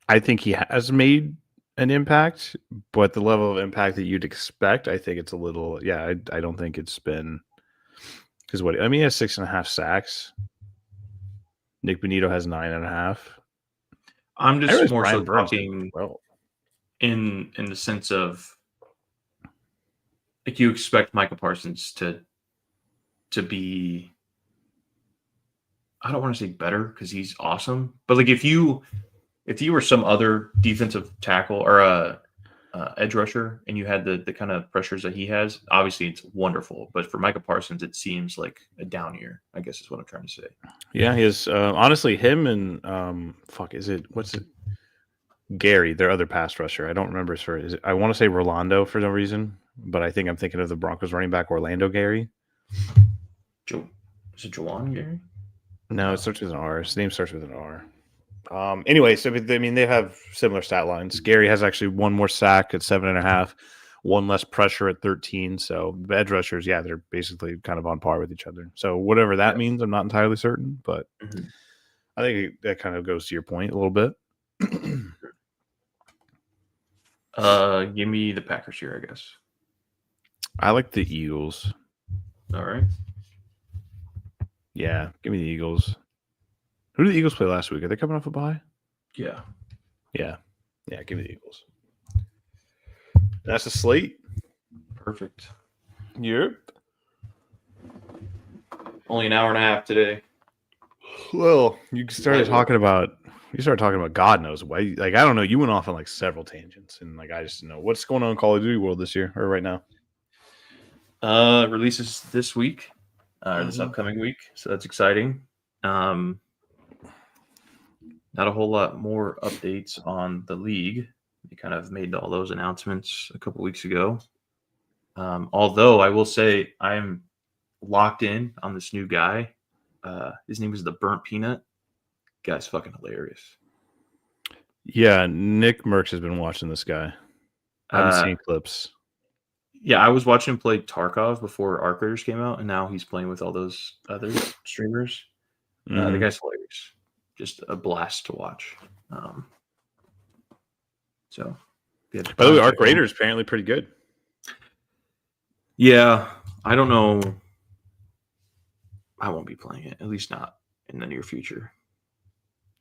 Speaker 1: I think he has made an impact, but the level of impact that you'd expect, I think it's a little. Yeah, I don't think it's been because what I mean, he has 6.5 sacks. Nick Bonito has 9.5.
Speaker 2: I'm just more
Speaker 1: Brian
Speaker 2: so
Speaker 1: Burns
Speaker 2: talking
Speaker 1: well.
Speaker 2: in the sense of like you expect Micah Parsons to be. I don't want to say better because he's awesome, but like if you were some other defensive tackle or edge rusher and you had the kind of pressures that he has, obviously it's wonderful. But for Micah Parsons, it seems like a down year, I guess is what I'm trying to say.
Speaker 1: Yeah, he is. Honestly, him and what's it? Gary, their other pass rusher. I don't remember his first. I want to say Rolando for no reason, but I think I'm thinking of the Broncos running back Orlando Gary.
Speaker 2: Is it Jawan Gary?
Speaker 1: No, it starts with an R. His name starts with an R. Anyway, so I mean they have similar stat lines. Gary has actually one more sack at 7.5, one less pressure at 13. So the edge rushers, yeah, they're basically kind of on par with each other. So whatever that means, I'm not entirely certain, but I think that kind of goes to your point a little bit.
Speaker 2: Give me the Packers here, I guess.
Speaker 1: I like the Eagles.
Speaker 2: All right.
Speaker 1: Yeah, give me the Eagles. Who did the Eagles play last week? Are they coming off a bye?
Speaker 2: Yeah.
Speaker 1: Yeah, give me the Eagles. That's a slate.
Speaker 2: Perfect.
Speaker 1: Yep.
Speaker 2: Only an hour and a half today.
Speaker 1: Well, you started talking about God knows why. Like I don't know. You went off on like several tangents, and like I just didn't know what's going on in Call of Duty world this year or right now.
Speaker 2: Releases this week, or this upcoming week, so that's exciting. Not a whole lot more updates on the league. They kind of made all those announcements a couple weeks ago. Although I will say I'm locked in on this new guy. His name is the Burnt Peanut. Guy's fucking hilarious.
Speaker 1: Yeah, Nick Merckx has been watching this guy. I haven't seen clips.
Speaker 2: Yeah, I was watching him play Tarkov before Arc Raiders came out, and now he's playing with all those other streamers. The guy's hilarious. Just a blast to watch. So, yeah.
Speaker 1: By the way, Arc Raiders apparently pretty good.
Speaker 2: Yeah, I don't know. I won't be playing it, at least not in the near future.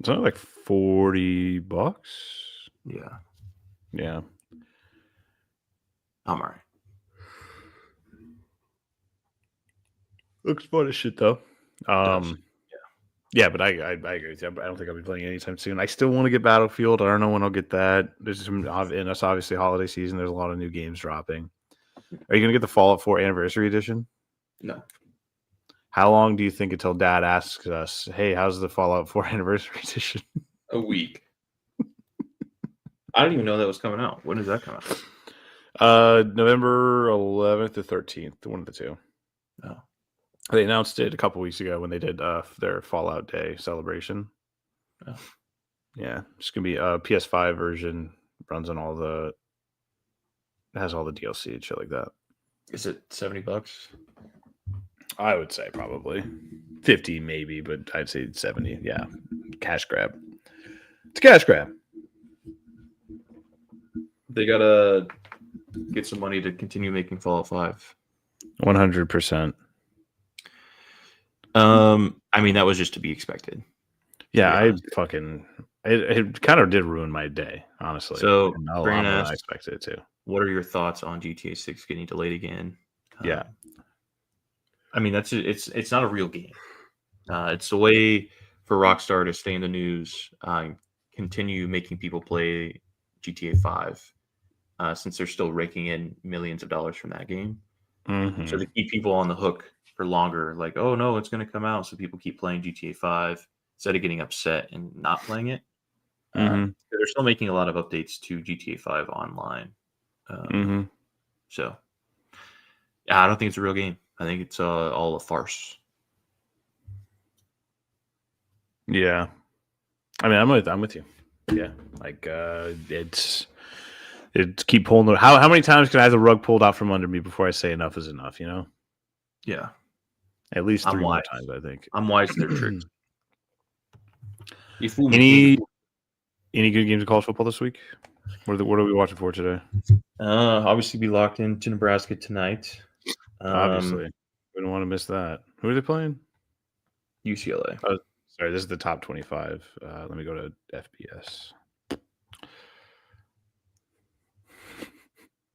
Speaker 1: It's only like $40.
Speaker 2: Yeah. I'm all right.
Speaker 1: Looks fun as shit though.
Speaker 2: Yeah,
Speaker 1: but I agree with you. I don't think I'll be playing anytime soon. I still want to get Battlefield. I don't know when I'll get that. There's some, and that's obviously holiday season. There's a lot of new games dropping. Are you gonna get the Fallout 4 Anniversary Edition?
Speaker 2: No.
Speaker 1: How long do you think until Dad asks us, "Hey, how's the Fallout 4 Anniversary Edition?"
Speaker 2: A week. I didn't even know that was coming out. When does that come out?
Speaker 1: November 11th to 13th. One of the two.
Speaker 2: Oh.
Speaker 1: They announced it a couple weeks ago when they did their Fallout Day celebration.
Speaker 2: Oh.
Speaker 1: Yeah, it's gonna be a PS5 version. Runs on has all the DLC and shit like that.
Speaker 2: Is it $70?
Speaker 1: I would say probably 50, maybe, but I'd say 70. Yeah, cash grab. It's a cash grab.
Speaker 2: They gotta get some money to continue making Fallout 5.
Speaker 1: 100%.
Speaker 2: I mean, that was just to be expected.
Speaker 1: Yeah, it kind of did ruin my day, honestly.
Speaker 2: So,
Speaker 1: Brandon asked, I expected it to.
Speaker 2: What are your thoughts on GTA 6 getting delayed again?
Speaker 1: Yeah.
Speaker 2: I mean, it's not a real game. It's a way for Rockstar to stay in the news, continue making people play GTA 5. since they're still raking in millions of dollars from that game.
Speaker 1: Mhm.
Speaker 2: So to keep people on the hook for longer, like, oh no, it's going to come out, so people keep playing GTA 5 instead of getting upset and not playing it. They're still making a lot of updates to GTA 5 online. So, yeah, I don't think it's a real game. I think it's all a farce.
Speaker 1: Yeah, I mean, I'm with you. Yeah, like it's keep pulling. How many times can I have the rug pulled out from under me before I say enough is enough? You know,
Speaker 2: Yeah,
Speaker 1: at least
Speaker 2: I'm
Speaker 1: 3 more
Speaker 2: wise.
Speaker 1: times. I think
Speaker 2: I'm wise to their tricks. You fool me.
Speaker 1: Any good games of college football this week? What are we watching for today?
Speaker 2: Obviously, be locked into Nebraska tonight.
Speaker 1: Obviously, we don't want to miss that. Who are they playing?
Speaker 2: UCLA.
Speaker 1: Oh, sorry, this is the top 25. Let me go to FBS.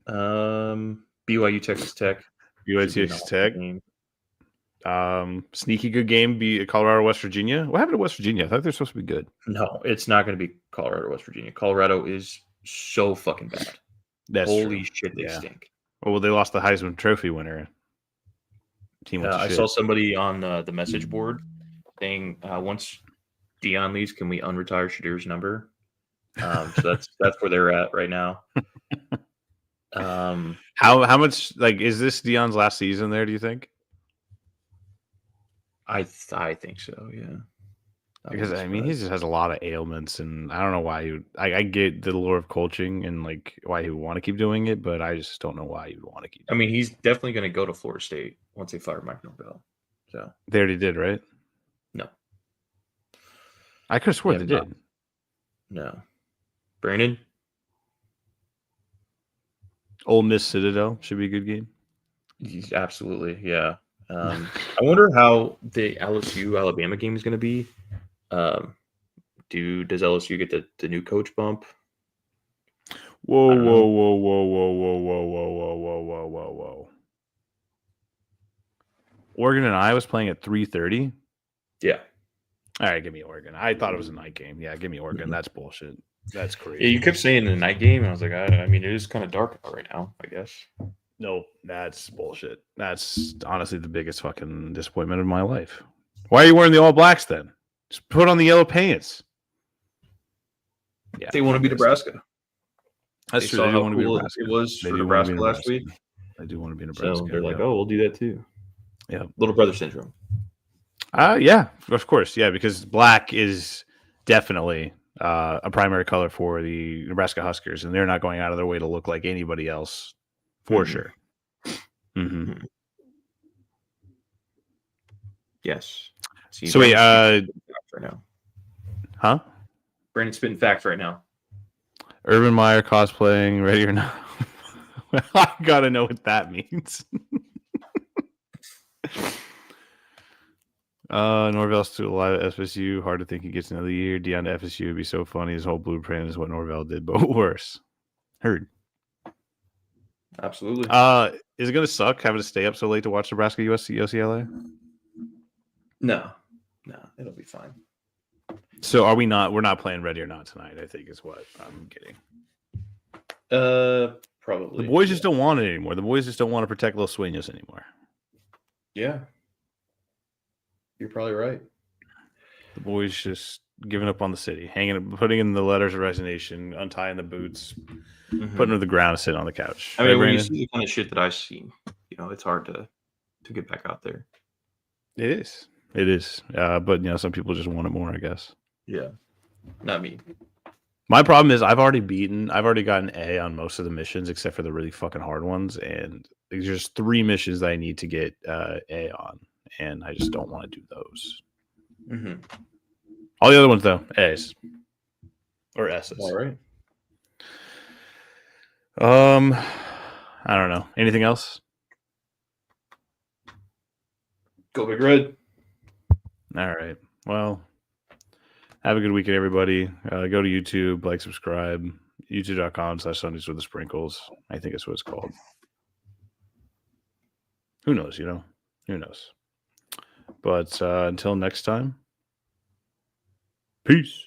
Speaker 2: BYU Texas Tech.
Speaker 1: BYU Texas Tech. Sneaky good game. Be Colorado West Virginia. What happened to West Virginia? I thought they're supposed to be good.
Speaker 2: No, it's not going to be Colorado West Virginia. Colorado is so fucking bad.
Speaker 1: That's
Speaker 2: Holy
Speaker 1: true.
Speaker 2: shit, they stink.
Speaker 1: Well, they lost the Heisman Trophy winner.
Speaker 2: I saw somebody on the message board saying once Dion leaves, can we unretire Shadir's number? So that's where they're at right now.
Speaker 1: How much is this Dion's last season there? Do you think?
Speaker 2: I think so. Yeah.
Speaker 1: Because I mean, he just has a lot of ailments, and I don't know why I get the lure of coaching and why he would want to keep doing it, but I just don't know why he would want to keep.
Speaker 2: I mean, he's definitely going to go to Florida State once they fire Mike Norvell. So
Speaker 1: they already did, right?
Speaker 2: No,
Speaker 1: I could have sworn they did.
Speaker 2: No, Brandon.
Speaker 1: Ole Miss Citadel should be a good game.
Speaker 2: Absolutely, yeah. I wonder how the LSU Alabama game is going to be. Does LSU get the new coach bump?
Speaker 1: Whoa. Oregon and Iowa's playing at 3:30.
Speaker 2: Yeah.
Speaker 1: All right, give me Oregon. I thought it was a night game. Yeah, give me Oregon. Mm-hmm. That's bullshit. That's crazy.
Speaker 2: Yeah, you kept saying the night game, and I was like, I mean, it is kind of dark out right now, I guess.
Speaker 1: No, that's bullshit. That's honestly the biggest fucking disappointment of my life. Why are you wearing the all blacks then? Just put on the yellow pants.
Speaker 2: Yeah, they want to be Nebraska.
Speaker 1: That's true. They do want to be Nebraska.
Speaker 2: It was for Nebraska last week.
Speaker 1: They do want to be Nebraska.
Speaker 2: So they're like, oh, we'll do that too.
Speaker 1: Yeah,
Speaker 2: little brother syndrome.
Speaker 1: Yeah, of course. Yeah, because black is definitely a primary color for the Nebraska Huskers, and they're not going out of their way to look like anybody else, for sure. Mm-hmm.
Speaker 2: Yes. See,
Speaker 1: so wait,
Speaker 2: right now.
Speaker 1: Huh?
Speaker 2: Brandon's spitting facts right now.
Speaker 1: Urban Meyer cosplaying, ready or not? I gotta know what that means. Norvell's still alive at FSU. Hard to think he gets another year. Dion to FSU would be so funny. His whole blueprint is what Norvell did, but worse. Heard.
Speaker 2: Absolutely.
Speaker 1: Is it gonna suck having to stay up so late to watch Nebraska UCLA?
Speaker 2: No, it'll be fine.
Speaker 1: So are we not? We're not playing ready or not tonight, I think is what I'm getting.
Speaker 2: Probably.
Speaker 1: The boys just don't want it anymore. The boys just don't want to protect Los Sueños anymore.
Speaker 2: Yeah. You're probably right.
Speaker 1: The boys just giving up on the city, putting in the letters of resignation, untying the boots, putting them to the ground, sitting on the couch.
Speaker 2: I mean, when you see the kind of shit that I've seen, it's hard to get back out there.
Speaker 1: It is. But some people just want it more, I guess.
Speaker 2: Yeah. Not me.
Speaker 1: My problem is I've already gotten A on most of the missions except for the really fucking hard ones, and there's just 3 missions that I need to get A on, and I just don't want to do those.
Speaker 2: Mm-hmm.
Speaker 1: All the other ones though, A's or S's.
Speaker 2: All right.
Speaker 1: I don't know. Anything else?
Speaker 2: Go Big Red.
Speaker 1: All right. Well, have a good weekend, everybody. Go to YouTube, subscribe. YouTube.com/Sundays with the Sprinkles. I think that's what it's called. Who knows, Who knows? But until next time, peace.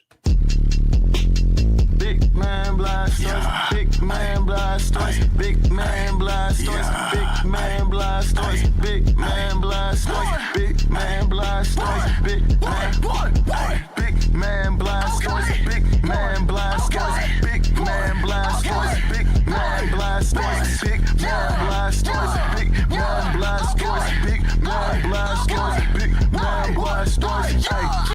Speaker 4: Big man blast stories, big man blast stories, big man blast stories, big man blast stories, big man blast stories, big man blast stories, big man blast stories, big man blast stories, big man blast stories, big man blast stories, big man blast stories,